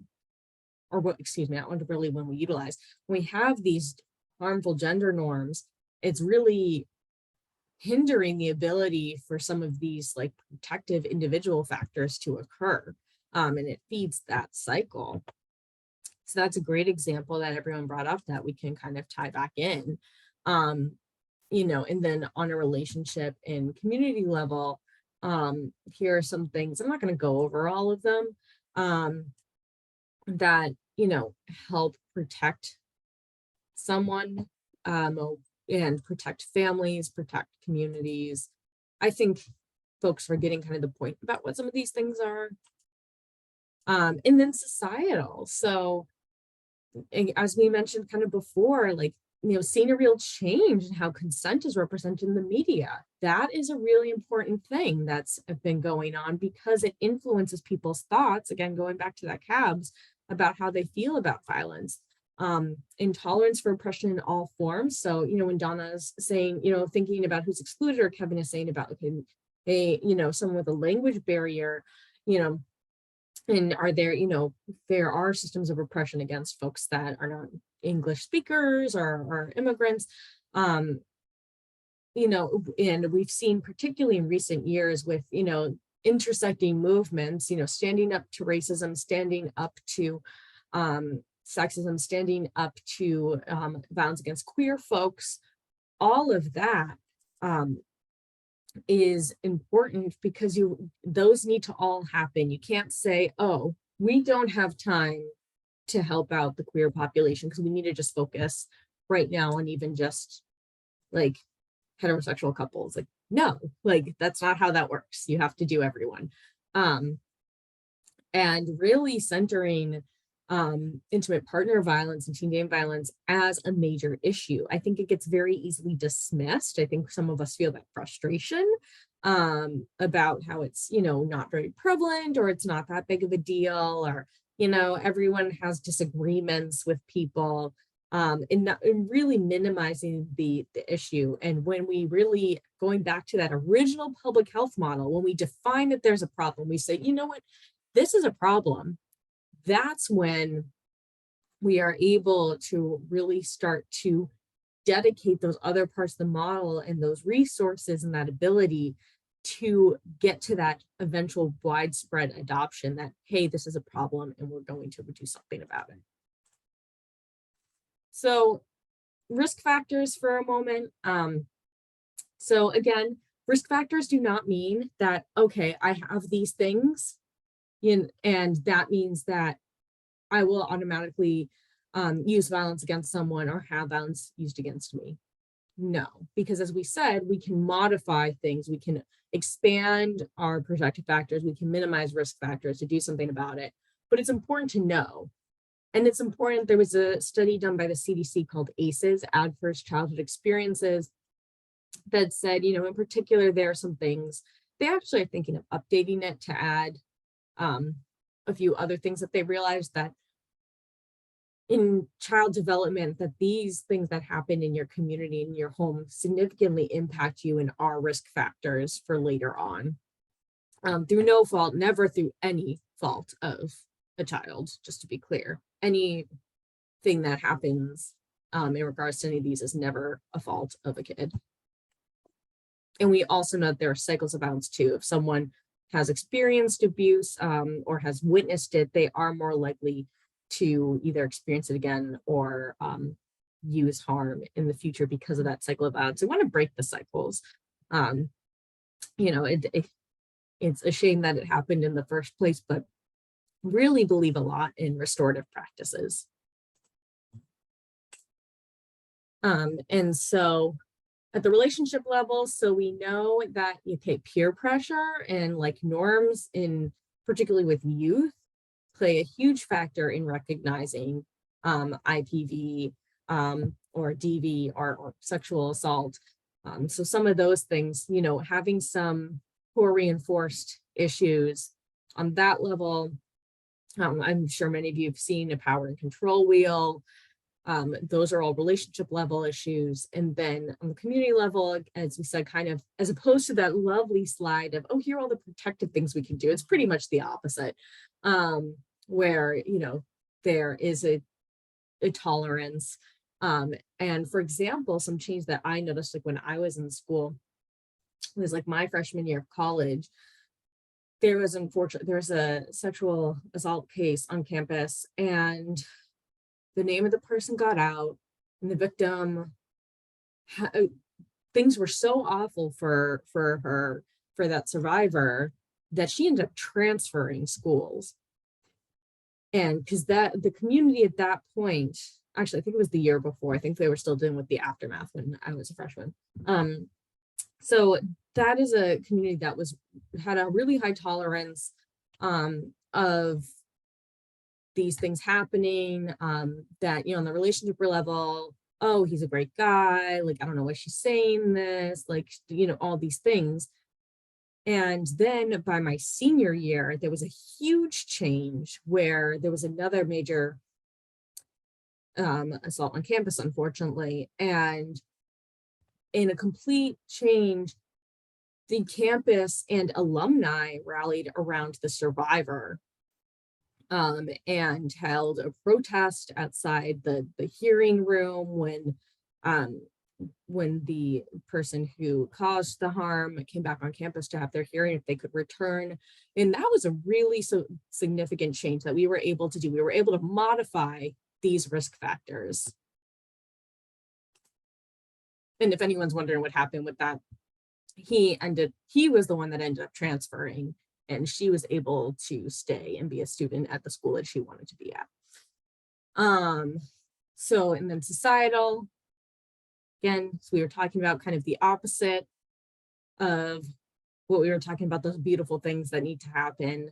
or what, excuse me, not really when we utilize, when we have these harmful gender norms, it's really hindering the ability for some of these like protective individual factors to occur. And it feeds that cycle. So that's a great example that everyone brought up that we can kind of tie back in. And then on a relationship and community level, here are some things, I'm not going to go over all of them, that, help protect someone, and protect families, protect communities. I think folks are getting kind of the point about what some of these things are. And then societal. So as we mentioned kind of before, like, seeing a real change in how consent is represented in the media. That is a really important thing that's been going on because it influences people's thoughts. Again, going back to that CABS, about how they feel about violence. Intolerance for oppression in all forms. So, when Donna's saying, thinking about who's excluded, or Kevin is saying about, okay, someone with a language barrier, And are there, there are systems of oppression against folks that are not English speakers or immigrants. Um, and we've seen particularly in recent years with, intersecting movements, standing up to racism, standing up to sexism, standing up to violence against queer folks, all of that is important because those need to all happen. You can't say, oh, we don't have time to help out the queer population because we need to just focus right now on even just like heterosexual couples. Like, no, like that's not how that works. You have to do everyone. And really centering intimate partner violence and teen dating violence as a major issue. I think it gets very easily dismissed. I think some of us feel that frustration about how it's, not very prevalent, or it's not that big of a deal, or, everyone has disagreements with people, and really minimizing the issue. And when we really, going back to that original public health model, when we define that there's a problem, we say, you know what, this is a problem. That's when we are able to really start to dedicate those other parts of the model and those resources and that ability to get to that eventual widespread adoption that, hey, this is a problem and we're going to do something about it. So risk factors for a moment. So again, risk factors do not mean that, okay, I have these things and that means that I will automatically use violence against someone or have violence used against me. No, because as we said, we can modify things. We can expand our protective factors. We can minimize risk factors to do something about it. But it's important to know. And it's important, there was a study done by the CDC called ACEs, Adverse Childhood Experiences, that said, in particular, there are some things, they actually are thinking of updating it to add a few other things that they realized that in child development, that these things that happen in your community, in your home, significantly impact you and are risk factors for later on. Through no fault, never through any fault of a child, just to be clear. Anything that happens in regards to any of these is never a fault of a kid. And we also know that there are cycles of violence too. If someone has experienced abuse or has witnessed it, they are more likely to either experience it again or use harm in the future because of that cycle of violence. We want to break the cycles. It's a shame that it happened in the first place, but really believe a lot in restorative practices. And so at the relationship level, so we know that, okay, peer pressure and like norms in particularly with youth play a huge factor in recognizing IPV or DV or sexual assault. So some of those things, having some core reinforced issues on that level. I'm sure many of you have seen a power and control wheel. Those are all relationship level issues. And then on the community level, as we said, kind of as opposed to that lovely slide of, oh, here are all the protective things we can do. It's pretty much the opposite, where, there is a tolerance. And for example, some change that I noticed, like when I was in school, it was like my freshman year of college, there was a sexual assault case on campus, and the name of the person got out, and the victim, things were so awful for that survivor that she ended up transferring schools. And because the community at that point, actually, I think it was the year before, I think they were still dealing with the aftermath when I was a freshman. So that is a community that had a really high tolerance of these things happening, that, on the relationship level, oh, he's a great guy, like, I don't know why she's saying this, like, all these things. And then by my senior year, there was a huge change where there was another major assault on campus, unfortunately. And in a complete change, the campus and alumni rallied around the survivor and held a protest outside the hearing room when the person who caused the harm came back on campus to have their hearing, if they could return. And that was a really significant change that we were able to do. We were able to modify these risk factors. And if anyone's wondering what happened with that, he was the one that ended up transferring, and she was able to stay and be a student at the school that she wanted to be at. So, and then societal, again, so we were talking about kind of the opposite of what we were talking about, those beautiful things that need to happen.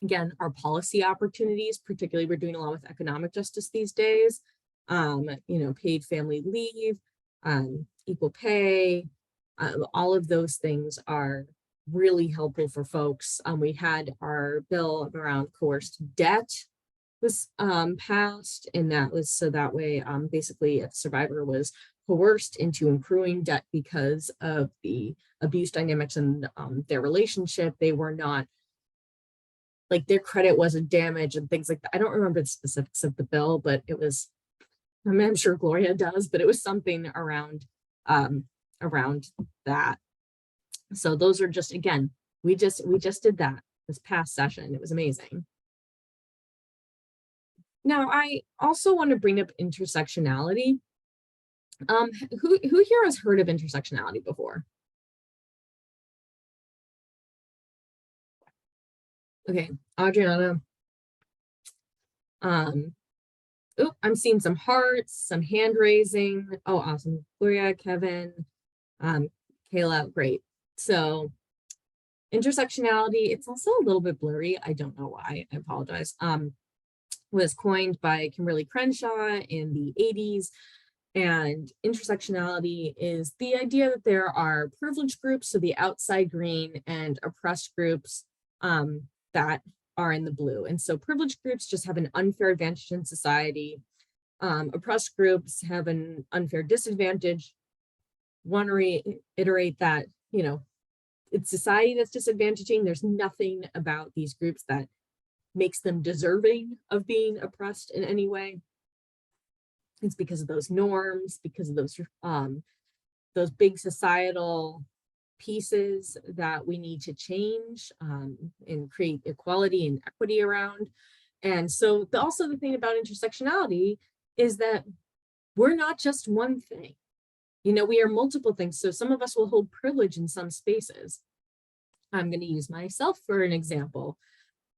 Again, our policy opportunities, particularly we're doing a lot with economic justice these days, paid family leave, equal pay, all of those things are really helpful for folks. We had our bill around coerced debt was passed, and that was so that way basically if the survivor was coerced into accruing debt because of the abuse dynamics in their relationship, they were not, like, their credit wasn't damaged and things like that. I don't remember the specifics of the bill, but it was, I'm sure Gloria does, but it was something around that. So those are just, again, we just did that this past session. It was amazing. Now, I also want to bring up intersectionality. Who here has heard of intersectionality before? Okay, Adriana. Oh, I'm seeing some hearts, some hand raising. Oh, awesome. Gloria, Kevin, Kayla, great. So intersectionality, it's also a little bit blurry. I don't know why, I apologize. Was coined by Kimberly Crenshaw in the 80s. And intersectionality is the idea that there are privileged groups, so the outside green, and oppressed groups that are in the blue. And so privileged groups just have an unfair advantage in society. Oppressed groups have an unfair disadvantage. Want to reiterate that, it's society that's disadvantaging. There's nothing about these groups that makes them deserving of being oppressed in any way. It's because of those norms, because of those big societal pieces that we need to change and create equality and equity around. And so also the thing about intersectionality is that we're not just one thing. We are multiple things. So some of us will hold privilege in some spaces. I'm going to use myself for an example.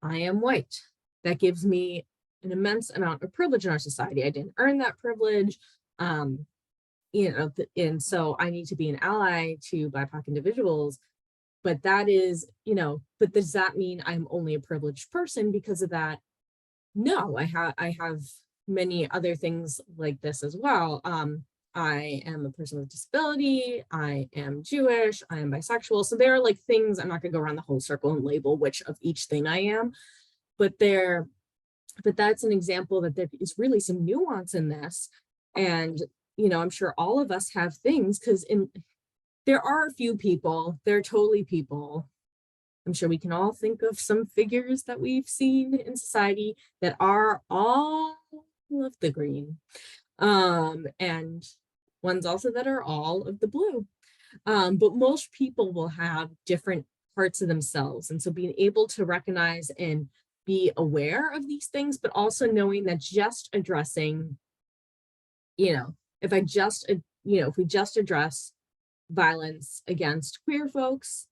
I am white. That gives me an immense amount of privilege in our society. I didn't earn that privilege. And so I need to be an ally to BIPOC individuals. But that is, but does that mean I'm only a privileged person because of that? No, I have many other things like this as well. I am a person with disability, I am Jewish, I am bisexual. So there are like things, I'm not gonna go around the whole circle and label which of each thing I am, but that's an example that there is really some nuance in this. And, I'm sure all of us have things because there are a few people, they're totally people. I'm sure we can all think of some figures that we've seen in society that are all of the green. And ones also that are all of the blue. But most people will have different parts of themselves. And so being able to recognize and be aware of these things, but also knowing that just addressing, if we just address violence against queer folks,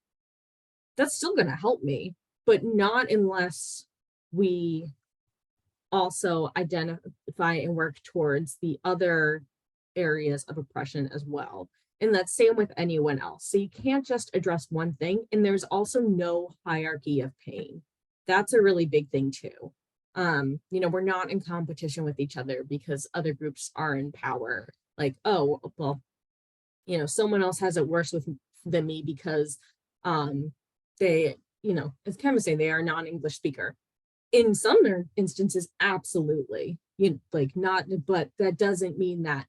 that's still going to help me, but not unless we also identify and work towards the other areas of oppression as well. And that's same with anyone else. So you can't just address one thing. And there's also no hierarchy of pain. That's a really big thing too. We're not in competition with each other because other groups are in power. Like, oh, well, someone else has it worse than me because they, as Kevin was saying, they are non-English speaker. In some instances, absolutely, but that doesn't mean that,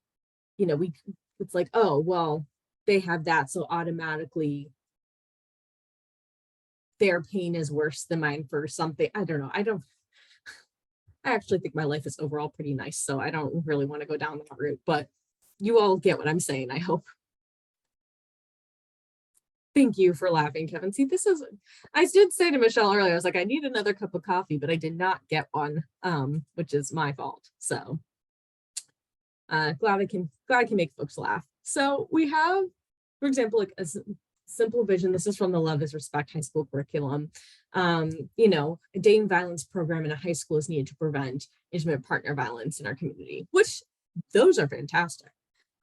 it's like, oh, well, they have that, so automatically their pain is worse than mine for something. I don't know. I actually think my life is overall pretty nice, so I don't really want to go down that route, but you all get what I'm saying, I hope. Thank you for laughing, Kevin. See, I did say to Michelle earlier, I was like, I need another cup of coffee, but I did not get one, which is my fault. So glad I can make folks laugh. So we have, for example, like a simple vision. This is from the Love is Respect high school curriculum. You know, a dating violence program in a high school is needed to prevent intimate partner violence in our community, which those are fantastic.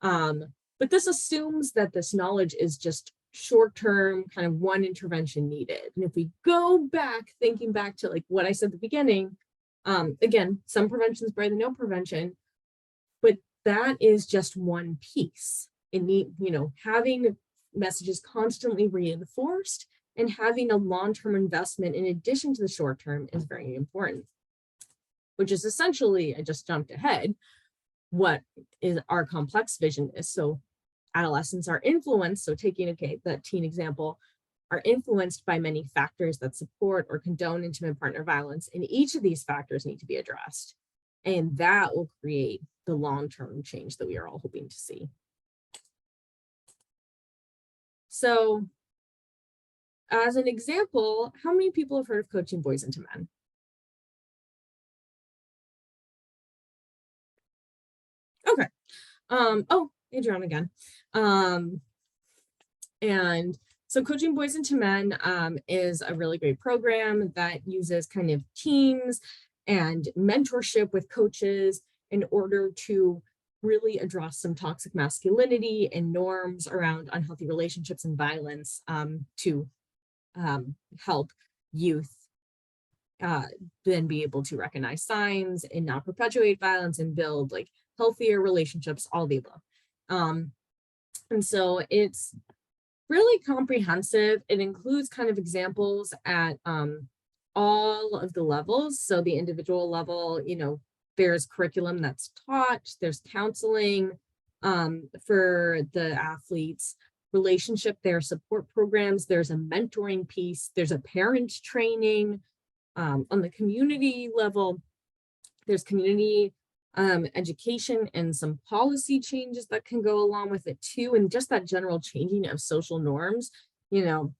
But this assumes that this knowledge is just short-term, kind of one intervention needed. And if we go back, thinking back to like what I said at the beginning, again, some prevention is better than no prevention, but that is just one piece. Having messages constantly reinforced and having a long-term investment in addition to the short-term is very important, which is essentially, I just jumped ahead, what is our complex vision is. So adolescents are influenced, so taking that teen example, are influenced by many factors that support or condone intimate partner violence, and each of these factors need to be addressed. And that will create the long-term change that we are all hoping to see. So as an example, how many people have heard of Coaching Boys into Men? Okay. Oh, Adriana again. And so Coaching Boys into Men is a really great program that uses kind of teams and mentorship with coaches in order to really address some toxic masculinity and norms around unhealthy relationships and violence to help youth then be able to recognize signs and not perpetuate violence and build like healthier relationships, all the above. And so it's really comprehensive. It includes kind of examples at all of the levels. So the individual level, there's curriculum that's taught, there's counseling for the athletes, relationship, there are support programs, there's a mentoring piece, there's a parent training. On the community level, there's community education and some policy changes that can go along with it too. And just that general changing of social norms, again,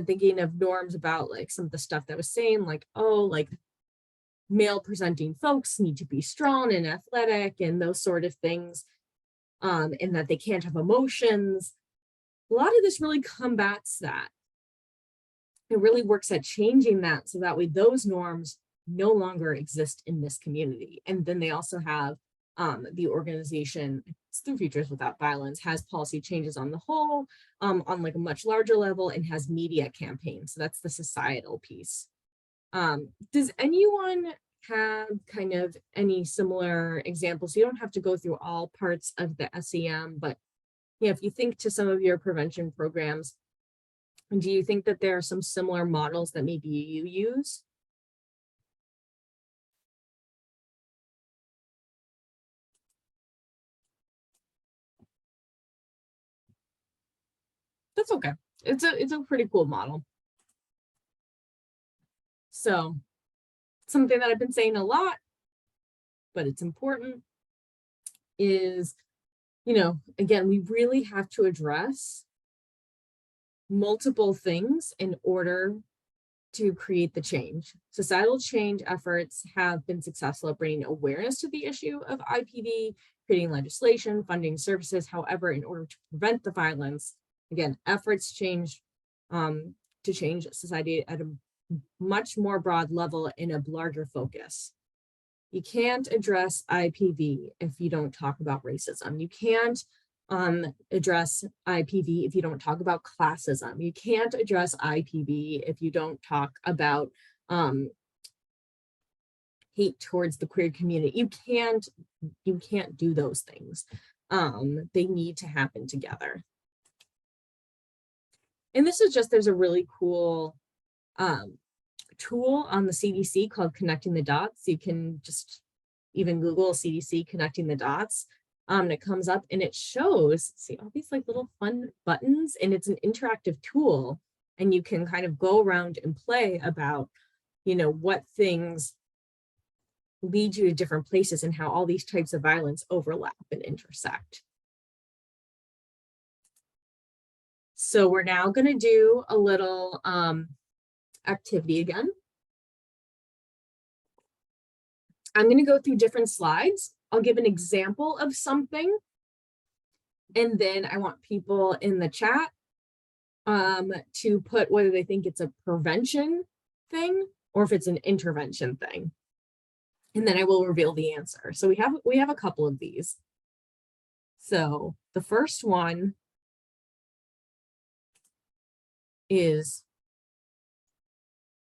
thinking of norms about like some of the stuff that was saying like, oh, like male presenting folks need to be strong and athletic and those sort of things, and that they can't have emotions. A lot of this really combats that. It really works at changing that so that way those norms no longer exist in this community. And then they also have the organization through Futures Without Violence has policy changes on the whole, on like a much larger level, and has media campaigns. So that's the societal piece. Does anyone have kind of any similar examples? You don't have to go through all parts of the SEM, but if you think to some of your prevention programs, do you think that there are some similar models that maybe you use? That's okay. It's a pretty cool model. So something that I've been saying a lot, but it's important, is, again, we really have to address multiple things in order to create the change. Societal change efforts have been successful at bringing awareness to the issue of IPV, creating legislation, funding services. However, in order to prevent the violence, again, efforts change to change society at a much more broad level in a larger focus. You can't address IPV if you don't talk about racism. You can't address IPV if you don't talk about classism. You can't address IPV if you don't talk about hate towards the queer community. You can't do those things. They need to happen together. And this is just, there's a really cool tool on the CDC called Connecting the Dots. You can just even Google CDC Connecting the Dots. And it comes up and it shows, see all these like little fun buttons, and it's an interactive tool And you can kind of go around and play about, you know, what things lead you to different places and how all these types of violence overlap and intersect. So we're now going to do a little activity again. I'm going to go through different slides. I'll give an example of something. And then I want people in the chat to put whether they think it's a prevention thing or if it's an intervention thing. And then I will reveal the answer. So we have a couple of these. So the first one is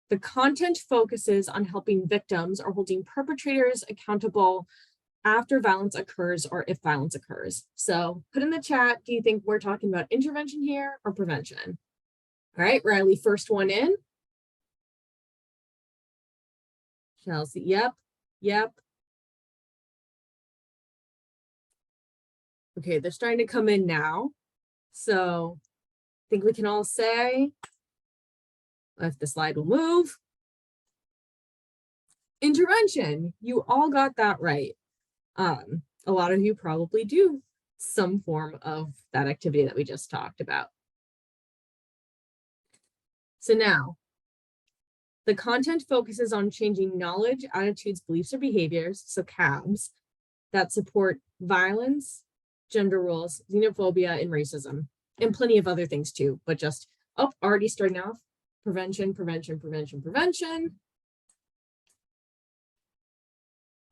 the content focuses on helping victims or holding perpetrators accountable after violence occurs or if violence occurs. So put in the chat, do you think we're talking about intervention here or prevention? All right, Riley, first one in. Chelsea, yep. Okay, they're starting to come in now. So I think we can all say, if the slide will move, intervention. You all got that right. A lot of you probably do some form of that activity that we just talked about. So now, the content focuses on changing knowledge, attitudes, beliefs, or behaviors, so CABs, that support violence, gender roles, xenophobia, and racism, and plenty of other things too, but just, already starting off, prevention.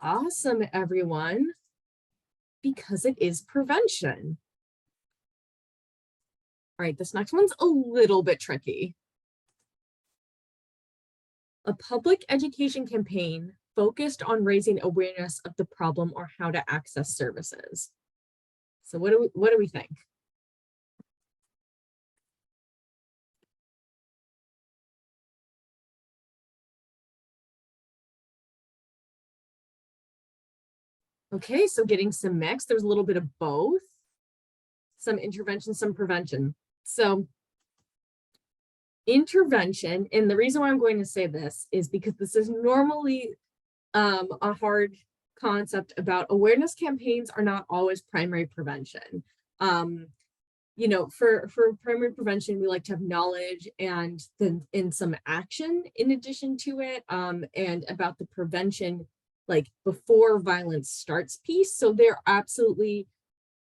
Awesome, everyone, because it is prevention. All right, this next one's a little bit tricky. A public education campaign focused on raising awareness of the problem or how to access services. So what do we think? Okay, so getting some mix. There's a little bit of both. Some intervention, some prevention. So intervention, and the reason why I'm going to say this is because this is normally a hard concept about awareness campaigns are not always primary prevention. You know, for primary prevention, we like to have knowledge and then in some action in addition to it, and about the prevention, like before violence starts piece. So there absolutely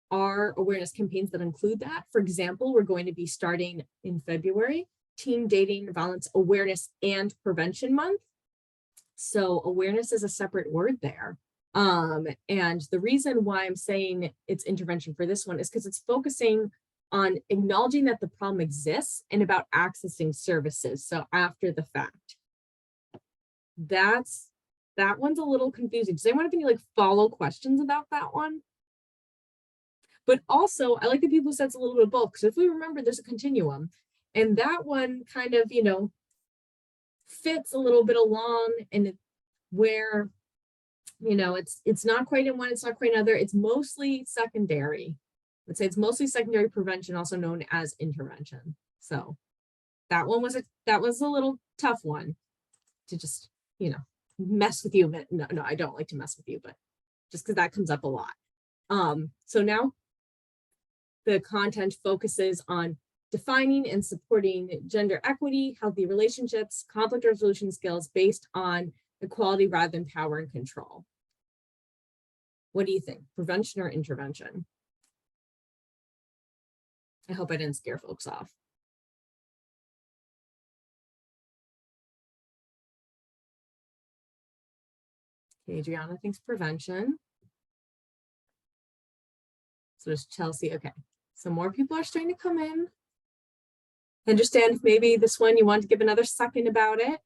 are awareness campaigns that include that. For example, we're going to be starting in February, Teen Dating Violence Awareness and Prevention Month. So awareness is a separate word there. And the reason why I'm saying it's intervention for this one is because it's focusing on acknowledging that the problem exists and about accessing services. So after the fact, that one's a little confusing. Does anyone have any like follow questions about that one? But also, I like the people who said it's a little bit of both, because if we remember, there's a continuum, and that one kind of, you know, fits a little bit along, and where, you know, it's not quite in one, it's not quite another. It's mostly secondary. I'd say it's mostly secondary prevention, also known as intervention. So that one was a little tough one to just, you know, mess with you. No, I don't like to mess with you, but just because that comes up a lot. So now the content focuses on defining and supporting gender equity, healthy relationships, conflict resolution skills based on equality rather than power and control. What do you think? Prevention or intervention? I hope I didn't scare folks off. Okay, Adriana thinks prevention. So does Chelsea. Okay, so more people are starting to come in. I understand if maybe this one you want to give another second about it.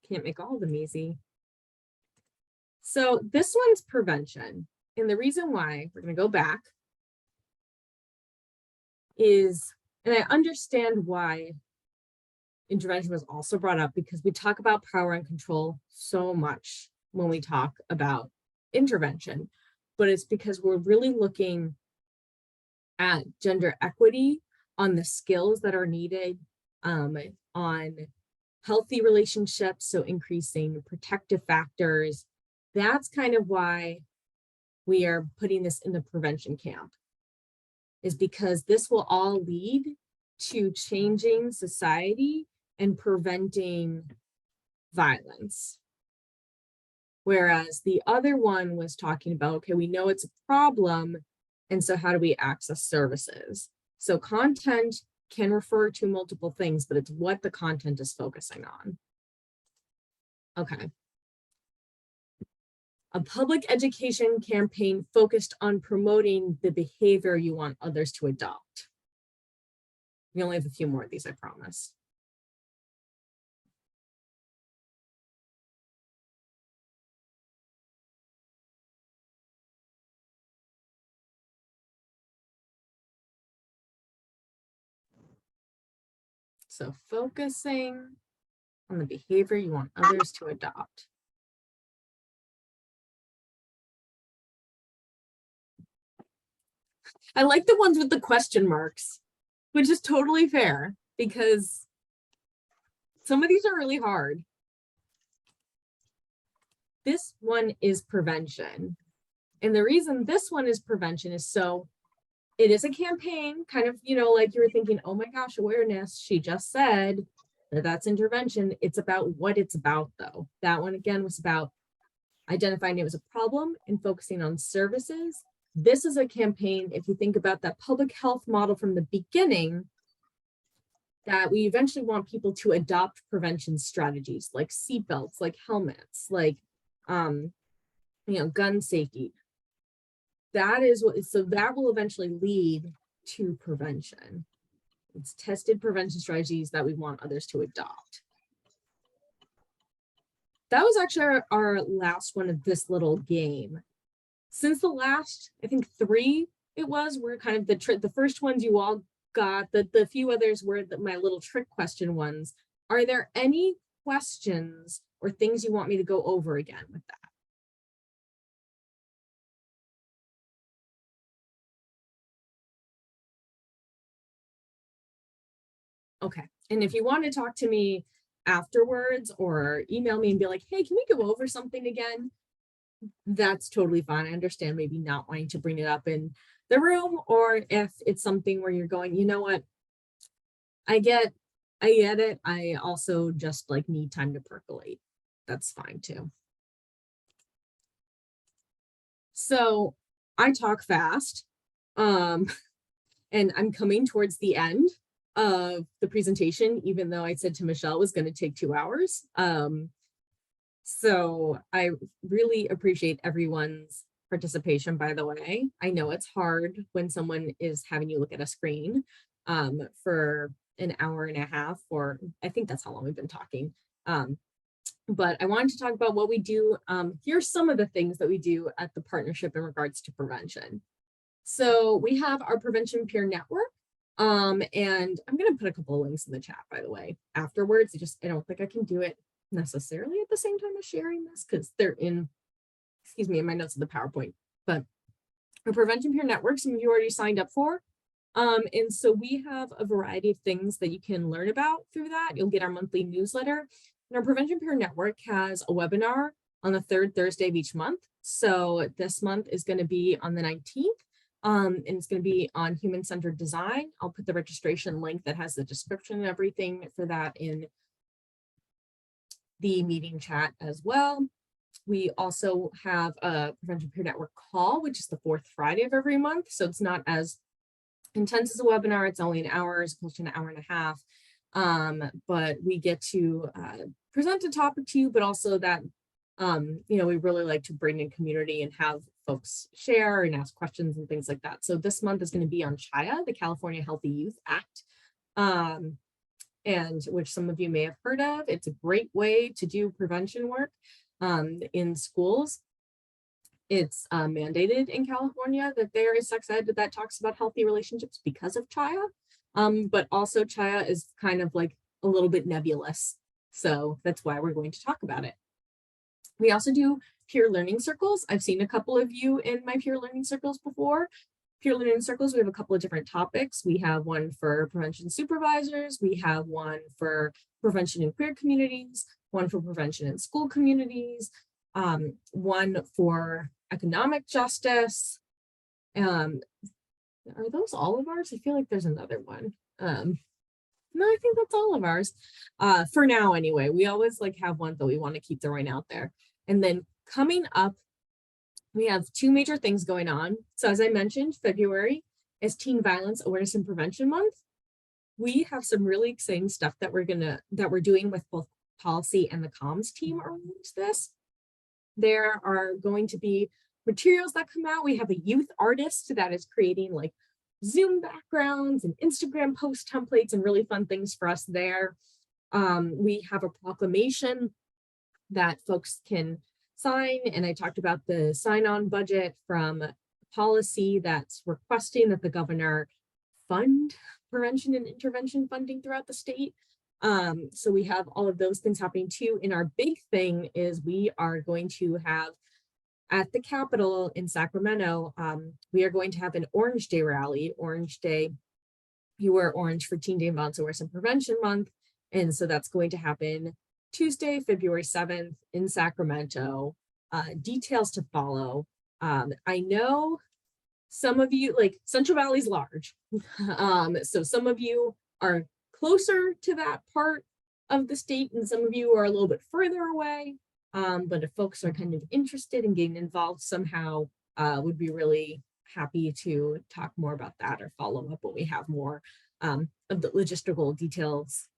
Can't make all of them easy. So this one's prevention. And the reason why, we're going to go back, is, and I understand why intervention was also brought up, because we talk about power and control so much when we talk about intervention, but it's because we're really looking at gender equity, on the skills that are needed, on healthy relationships, so increasing protective factors. That's kind of why we are putting this in the prevention camp, is because this will all lead to changing society and preventing violence. Whereas the other one was talking about, okay, we know it's a problem, and so how do we access services? So content can refer to multiple things, but it's what the content is focusing on. Okay. A public education campaign focused on promoting the behavior you want others to adopt. We only have a few more of these, I promise. So focusing on the behavior you want others to adopt. I like the ones with the question marks, which is totally fair because some of these are really hard. This one is prevention. And the reason this one is prevention is so it is a campaign, kind of, you know, like you were thinking, oh my gosh, awareness. She just said that that's intervention. It's about what it's about, though. That one, again, was about identifying it was a problem and focusing on services. This is a campaign, if you think about that public health model from the beginning, that we eventually want people to adopt prevention strategies like seatbelts, like helmets, like, gun safety. That is what, so that will eventually lead to prevention. It's tested prevention strategies that we want others to adopt. That was actually our last one of this little game. Since the last, I think 3 it was, were kind of the first ones you all got, the few others were my little trick question ones. Are there any questions or things you want me to go over again with that? Okay, and if you want to talk to me afterwards or email me and be like, hey, can we go over something again? That's totally fine. I understand maybe not wanting to bring it up in the room, or if it's something where you're going, you know what? I get it. I also just like need time to percolate. That's fine too. So I talk fast, and I'm coming towards the end of the presentation, even though I said to Michelle it was going to take 2 hours. So I really appreciate everyone's participation, by the way. I know it's hard when someone is having you look at a screen for an hour and a half, or I think that's how long we've been talking. But I wanted to talk about what we do. Here's some of the things that we do at the partnership in regards to prevention. So we have our prevention peer network. And I'm going to put a couple of links in the chat, by the way, afterwards. I don't think I can do it necessarily at the same time as sharing this because they're in my notes of the PowerPoint. But our prevention peer network, some of you already signed up for. And so we have a variety of things that you can learn about through that. You'll get our monthly newsletter. And our prevention peer network has a webinar on the 3rd Thursday of each month. So this month is going to be on the 19th. And it's going to be on human-centered design. I'll put the registration link that has the description and everything for that in the meeting chat as well. We also have a Prevention Peer Network call, which is the 4th Friday of every month. So it's not as intense as a webinar. It's only an hour, as opposed to an hour and a half. But we get to present a topic to you, but also that we really like to bring in community and have folks share and ask questions and things like that. So this month is going to be on CHIA, the California Healthy Youth Act, and which some of you may have heard of. It's a great way to do prevention work in schools. It's mandated in California that there is sex ed that talks about healthy relationships because of CHIA, but also CHIA is kind of like a little bit nebulous. So that's why we're going to talk about it. We also do peer learning circles. I've seen a couple of you in my peer learning circles before. peer learning circles, we have a couple of different topics. We have one for prevention supervisors. We have one for prevention in queer communities, one for prevention in school communities, one for economic justice. Are those all of ours? I feel like there's another one. No, I think that's all of ours. For now, anyway. We always like have one that we want to keep throwing out there. And then coming up, we have two major things going on. So as I mentioned, February is Teen Violence Awareness and Prevention Month. We have some really exciting stuff that we're doing with both policy and the comms team around this. There are going to be materials that come out. We have a youth artist that is creating like Zoom backgrounds and Instagram post templates and really fun things for us there. We have a proclamation that folks can sign, and I talked about the sign-on budget from policy that's requesting that the governor fund prevention and intervention funding throughout the state. So we have all of those things happening too. And our big thing is we are going to have at the Capitol in Sacramento, we are going to have an Orange Day rally. Orange Day, you wear orange for Teen Day Violence Awareness and Prevention Month. And so that's going to happen Tuesday, February 7th in Sacramento. Details to follow. I know some of you, like Central Valley's large. So some of you are closer to that part of the state and some of you are a little bit further away. But if folks are kind of interested in getting involved somehow, would be really happy to talk more about that or follow up when we have more of the logistical details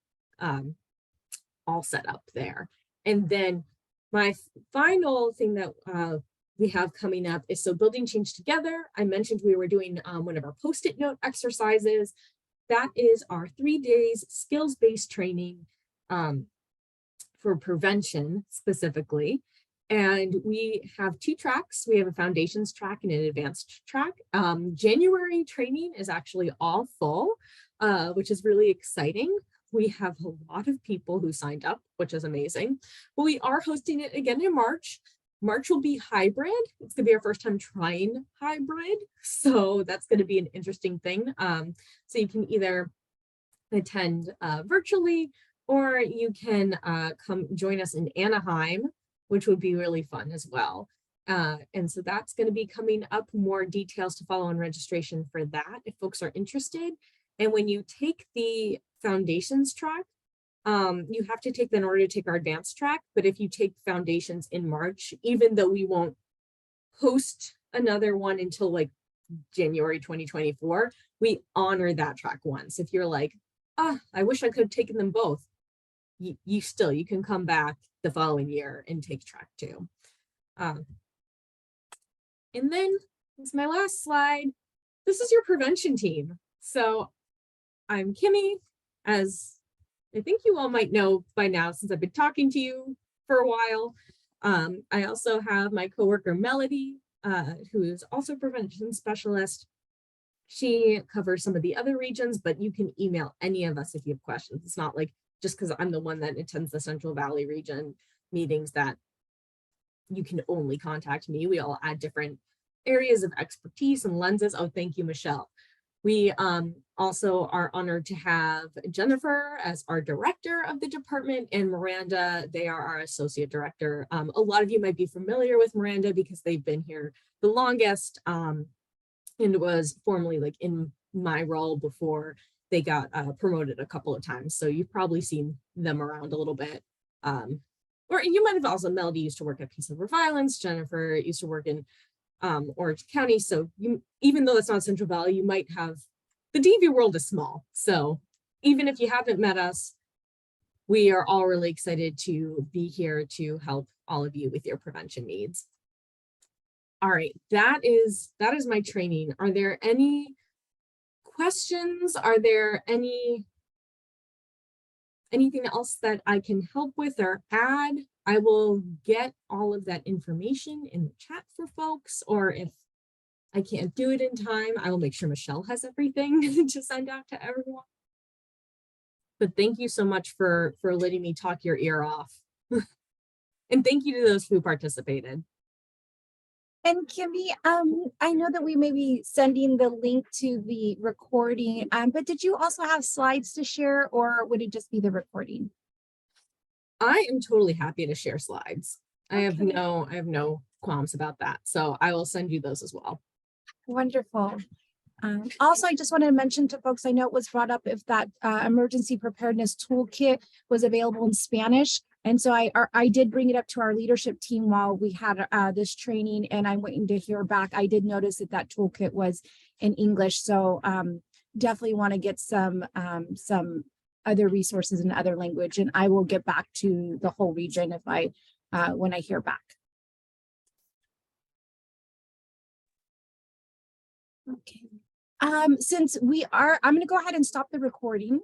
all set up there. And then my final thing that we have coming up is so Building Change Together. I mentioned we were doing one of our Post-it note exercises. That is our 3 days skills-based training for prevention specifically. And we have 2 tracks. We have a foundations track and an advanced track. January training is actually all full, which is really exciting. We have a lot of people who signed up, which is amazing. But we are hosting it again in March. March will be hybrid. It's gonna be our first time trying hybrid. So that's gonna be an interesting thing. So you can either attend virtually or you can come join us in Anaheim, which would be really fun as well. And so that's gonna be coming up. More details to follow on registration for that if folks are interested. And when you take the foundations track, you have to take that in order to take our advanced track. But if you take foundations in March, even though we won't host another one until like January 2024, we honor that track once. If you're like, I wish I could have taken them both, you can come back the following year and take track 2. And then this is my last slide. This is your prevention team. So I'm Kimmy, as I think you all might know by now since I've been talking to you for a while. I also have my coworker Melody, who is also a prevention specialist. She covers some of the other regions, but you can email any of us if you have questions. It's not like just because I'm the one that attends the Central Valley region meetings that you can only contact me. We all add different areas of expertise and lenses. Oh, thank you, Michelle. We also are honored to have Jennifer as our director of the department and Miranda, they are our associate director. A lot of you might be familiar with Miranda because they've been here the longest and was formerly like in my role before they got promoted a couple of times. So you've probably seen them around a little bit. Or you might have also, Melody used to work at Peace Over Violence, Jennifer used to work in Orange County. So you, even though it's not Central Valley, you might have, the DV world is small. So even if you haven't met us, we are all really excited to be here to help all of you with your prevention needs. All right, that is my training. Are there any questions? Are there anything else that I can help with or add? I will get all of that information in the chat for folks, or if I can't do it in time, I will make sure Michelle has everything to send out to everyone. But thank you so much for letting me talk your ear off. And thank you to those who participated. And Kimmy, I know that we may be sending the link to the recording, but did you also have slides to share, or would it just be the recording? I am totally happy to share slides. I have Okay. no qualms about that. So I will send you those as well. Wonderful. Also, I just wanted to mention to folks, I know it was brought up if that emergency preparedness toolkit was available in Spanish. And so I did bring it up to our leadership team while we had this training, and I'm waiting to hear back. I did notice that that toolkit was in English. So definitely want to get some other resources in other language, and I will get back to the whole region if when I hear back. Okay. Since I'm going to go ahead and stop the recording.